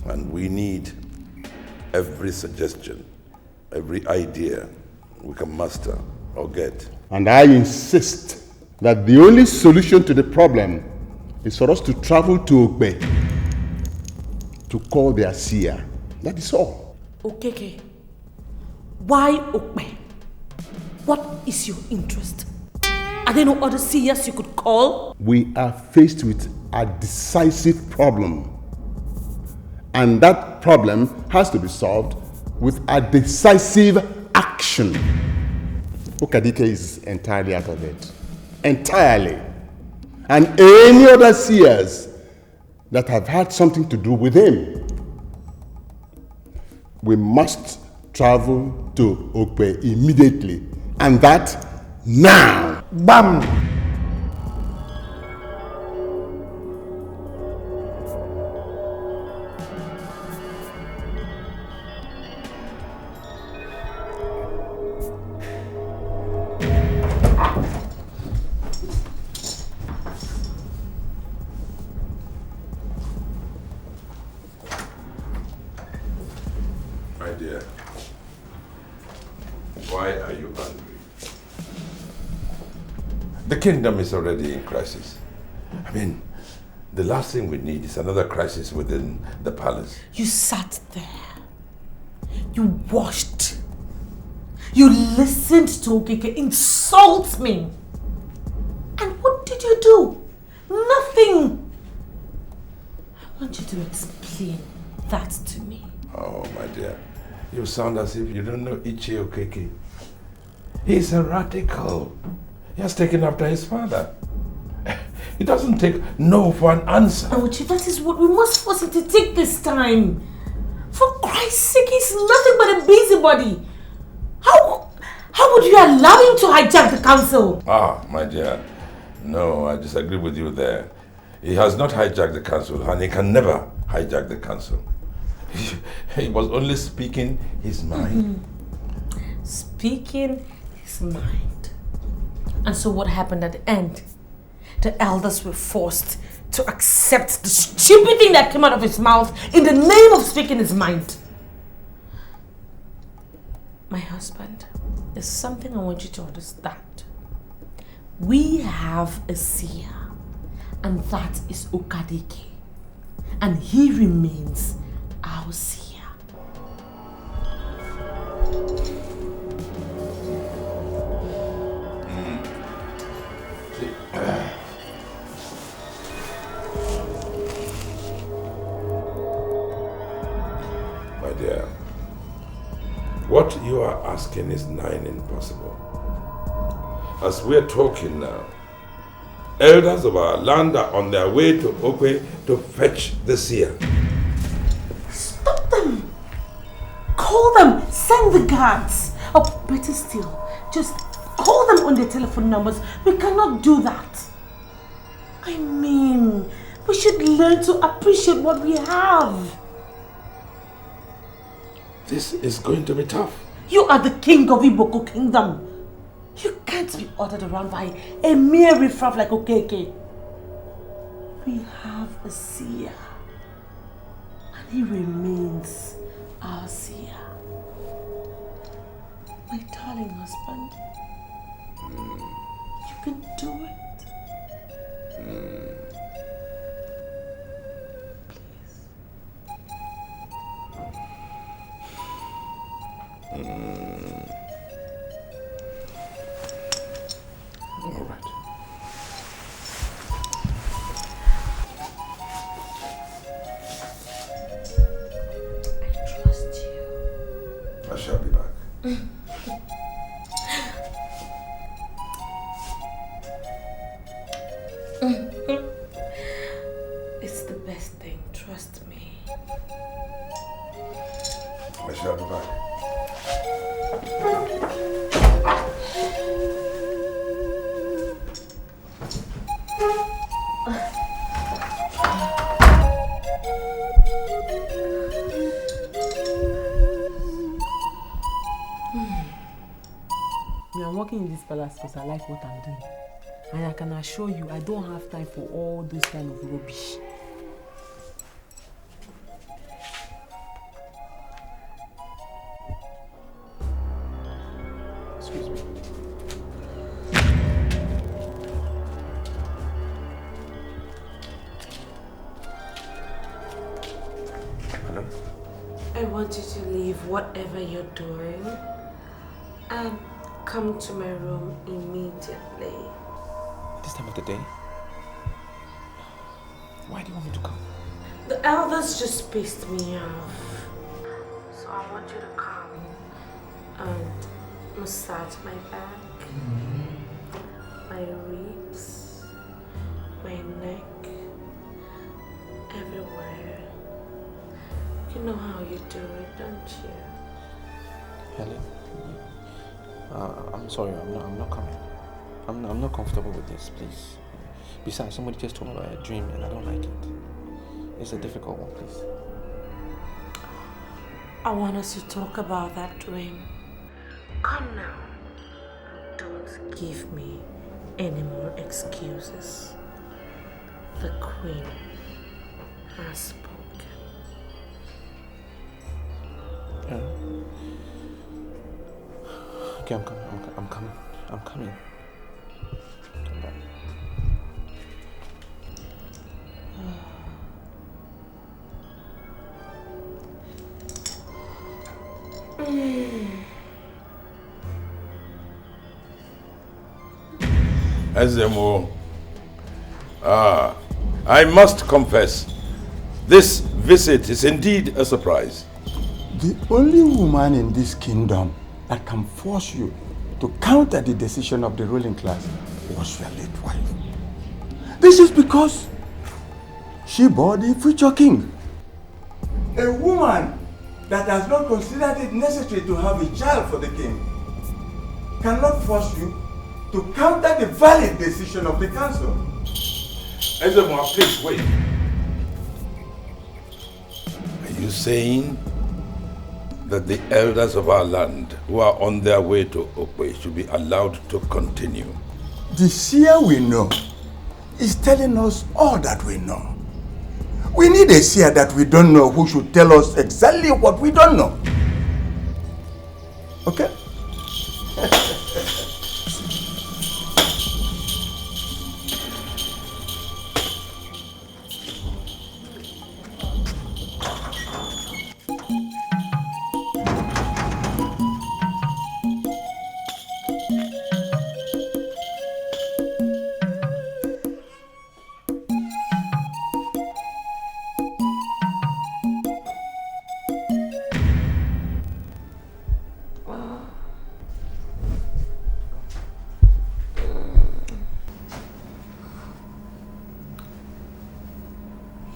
And we need every suggestion, every idea we can muster or get. And I insist that the only solution to the problem is for us to travel to Okbe to call their seer. That is all. Okay. Why Okbe? What is your interest? Are there no other seers you could call? We are faced with a decisive problem. And that problem has to be solved with a decisive action. Okadike is entirely out of it. Entirely. And any other seers that have had something to do with him. We must travel to Okwe immediately. And that now. Bam! The kingdom is already in crisis. I mean, the last thing we need is another crisis within the palace. You sat there. You watched. You listened to Okike insult me. And what did you do? Nothing. I want you to explain that to me. Oh, my dear. You sound as if you don't know Ichi Okeke. He's a radical. He has taken after his father. He doesn't take no for an answer. Ochi, that is what we must force him to take this time. For Christ's sake, he's nothing but a busybody. How would you allow him to hijack the council? Ah, my dear. No, I disagree with you there. He has not hijacked the council, and he can never hijack the council. He was only speaking his mind. Speaking his mind. And so what happened at the end? The elders were forced to accept the stupid thing that came out of his mouth in the name of speaking his mind. My husband, there's something I want you to understand. We have a seer, and that is Okadike. And he remains our seer. My dear, what you are asking is nigh impossible. As we're talking now, elders of our land are on their way to Okwe to fetch the seer. Stop them! Call them! Send the guards! Or better still, just call them on their telephone numbers. We cannot do that. I mean, We should learn to appreciate what we have. This is going to be tough. You are the king of Iboko Kingdom. You can't be ordered around by a mere riffraff like Okeke. We have a seer. And he remains our seer. My darling husband, you can do it. All right. I trust you. I shall be back. It's the best thing, trust me. I shall be back. I'm working in this palace because I like what I'm doing. And I can assure you, I don't have time for all those kind of rubbish. Excuse me. Hello? I want you to leave whatever you're doing and come to my room immediately. This time of the day? Why do you want me to come? The elders just pissed me off. So I want you to come and massage my back, my ribs, my neck, everywhere. You know how you do it, don't you? Helen, I'm sorry, I'm not coming. I'm not comfortable with this, please. Besides, somebody just told me about a dream and I don't like it. It's a difficult one, please. I want us to talk about that dream. Come now. Don't give me any more excuses. The queen has spoken. Okay, I'm coming. I'm coming. Come back. Ezemo. I must confess, this visit is indeed a surprise. The only woman in this kingdom that can force you to counter the decision of the ruling class was your late wife. This is because she bore the future king. A woman that has not considered it necessary to have a child for the king cannot force you to counter the valid decision of the council. Ezemo, please wait. Are you saying that the elders of our land who are on their way to Okwe should be allowed to continue? The seer we know is telling us all that we know. We need a seer that we don't know who should tell us exactly what we don't know. Okay?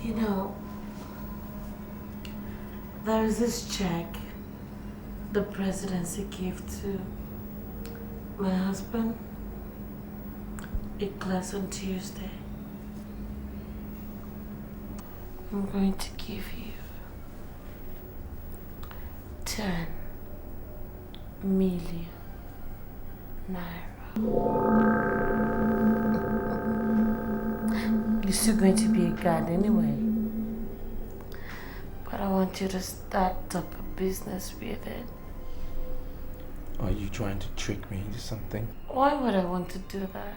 You know, there is this check the presidency gave to my husband. It clears on Tuesday. I'm going to give you 10 million naira. You're still going to be a guard anyway. But I want you to start up a business with it. Are you trying to trick me into something? Why would I want to do that?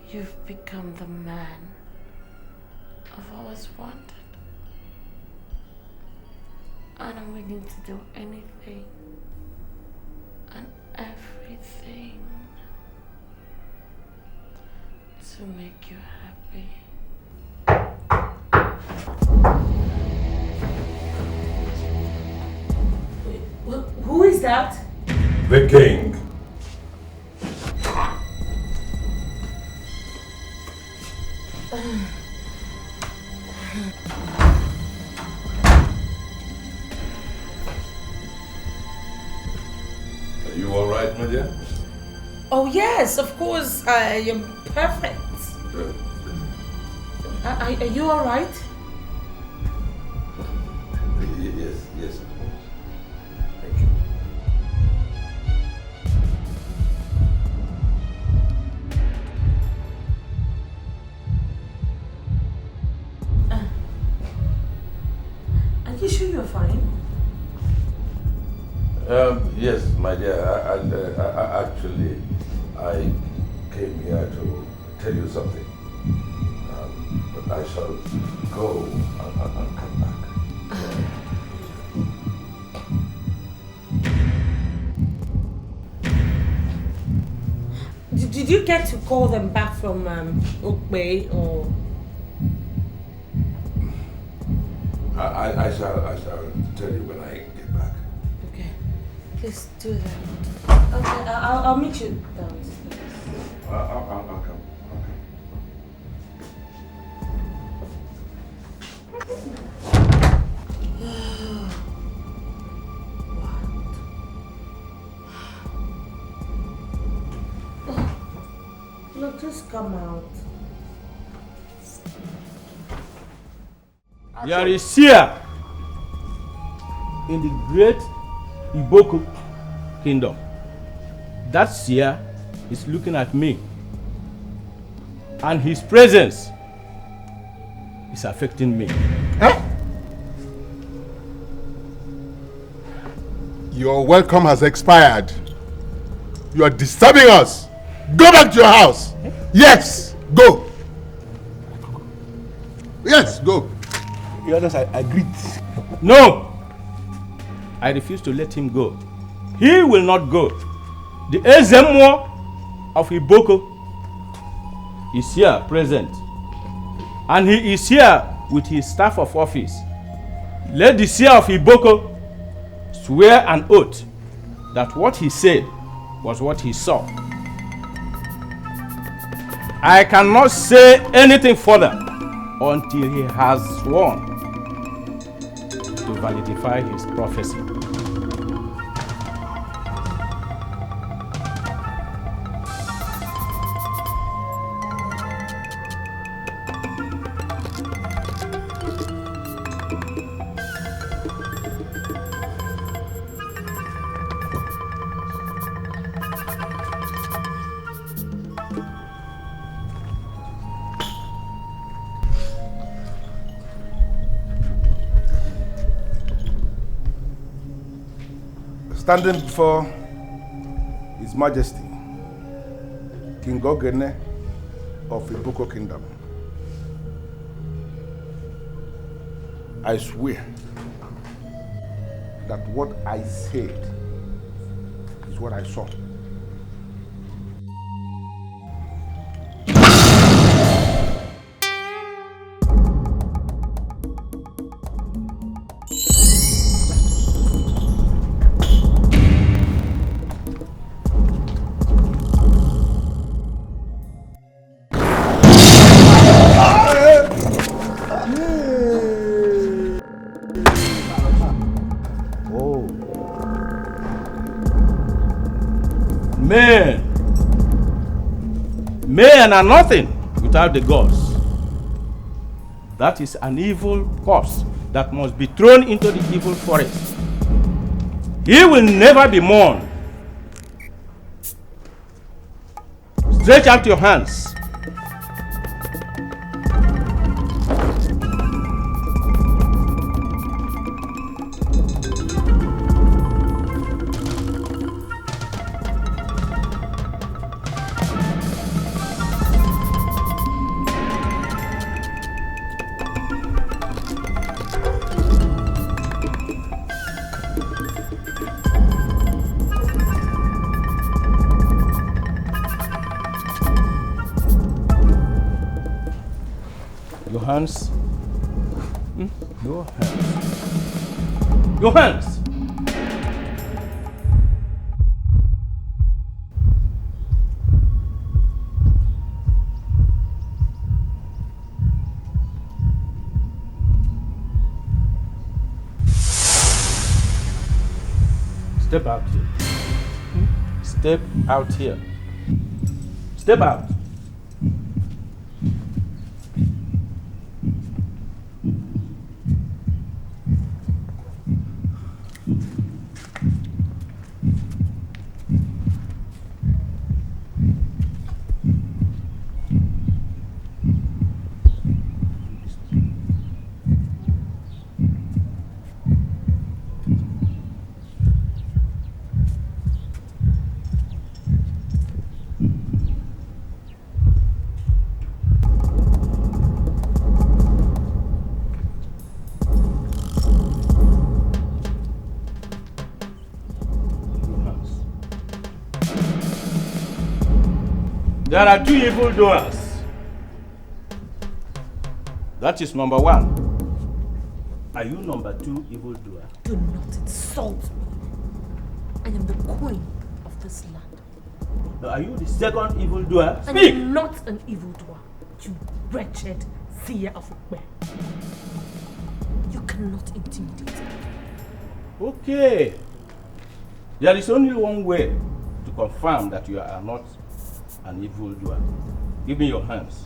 You've become the man I've always wanted. And I'm willing to do anything and everything to make you happy. Who is that? The king. Are you all right, my dear? Oh yes, of course, I am perfect. Are you all right? Yes, of course. Thank you. Are you sure you're fine? Yes, my dear. Actually, I came here to tell you something. But I shall go and come back. Did you get to call them back from Okbay or? I shall tell you when I get back. Okay, please do that. Okay, I'll meet you downstairs. I'll come. Look, just come out. There is Seer in the great Iboko kingdom. That Seer is looking at me, and his presence is affecting me. Huh? Your welcome has expired. You are disturbing us. Go back to your house. Yes, go. Yes, go. The others agreed. No! I refuse to let him go. He will not go. The Ezemo of Iboko is here present. And he is here with his staff of office. Let the Seer of Iboko swear an oath that what he said was what he saw. I cannot say anything further until he has sworn to validify his prophecy. Standing before His Majesty, King Ogene of Iboko Kingdom, I swear that what I said is what I saw. Men are nothing without the gods. That is an evil corpse that must be thrown into the evil forest. He will never be mourned. Stretch out your hands. Hands. Your hands. Your hands. Step out here. Step out here. Step out. There are two evildoers. That is number one. Are you number two evildoer? Do not insult me. I am the queen of this land. Now, are you the second evildoer? I Speak! am not an evildoer, you wretched seer of Vicker. You cannot intimidate me. Okay. There is only one way to confirm that you are not an evildoer. Give me your hands.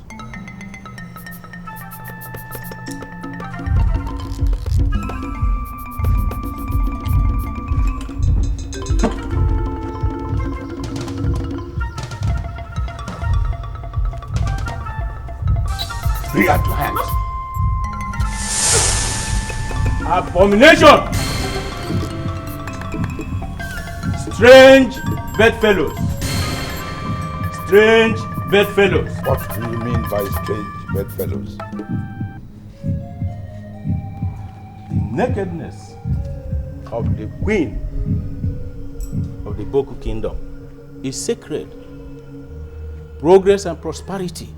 Bring out your hands. Abomination! Strange bedfellows. Strange bedfellows. What do you mean by strange bedfellows? The nakedness of the queen of the Boku kingdom is sacred. Progress and prosperity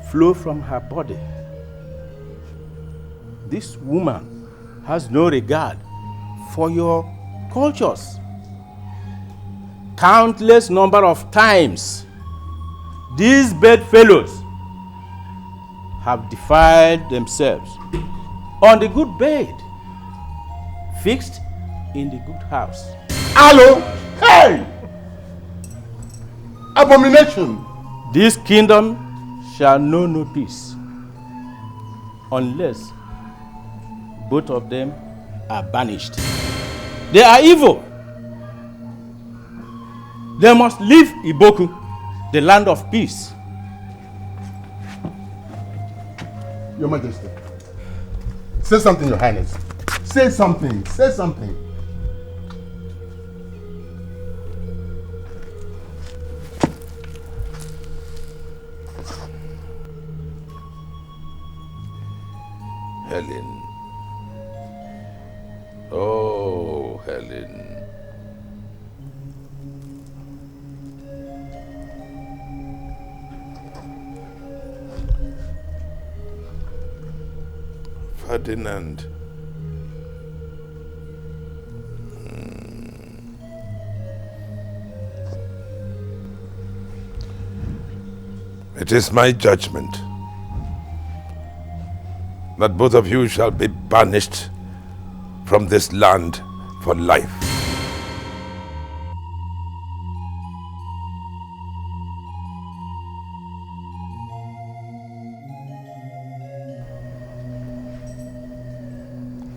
flow from her body. This woman has no regard for your cultures. Countless number of times, these bedfellows have defiled themselves on the good bed, fixed in the good house. Hello? Hey! Abomination! This kingdom shall know no peace unless both of them are banished. They are evil. They must leave Iboku, the land of peace. Your Majesty, say something, Your Highness. Say something. Say something. Helen. Oh, Helen. Ferdinand. It is my judgment that both of you shall be banished from this land for life.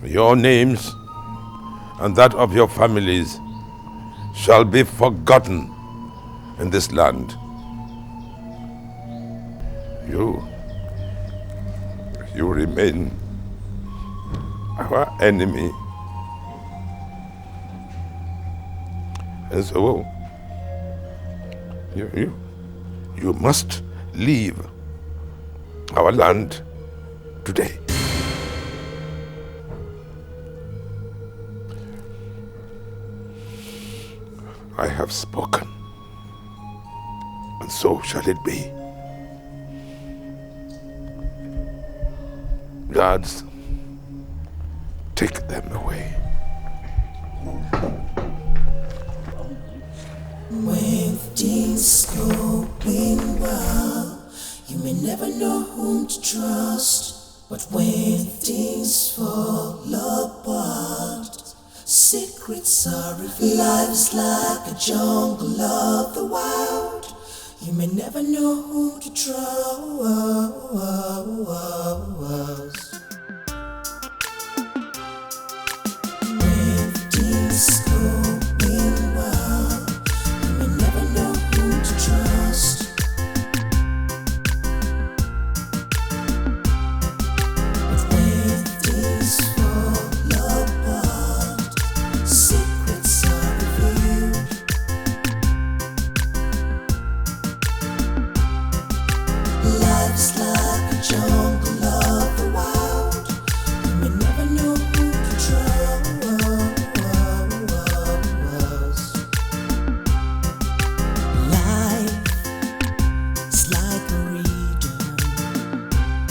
Your names and that of your families shall be forgotten in this land. You remain our enemy. And so you must leave our land today. I have spoken, and so shall it be. Guards, take them away. When things going well, you may never know whom to trust. But when things fall apart, secrets are revealed. Life's like a jungle of the wild. You may never know whom to trust. When things going well, you may never know whom to trust. But when things fall apart, secrets are revealed. Life's like a jungle of the wild. You may never know who to trust. Life is like a rhythm,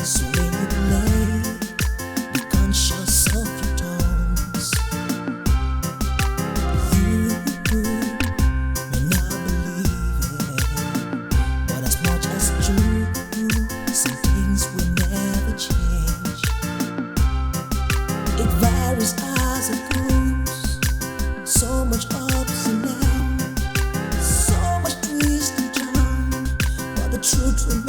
so when you play, be conscious of your tones. You may not believe it, but as much as true, some things will never change. It varies as it goes, so much ups and downs, so much twist and turn, but the truth remains.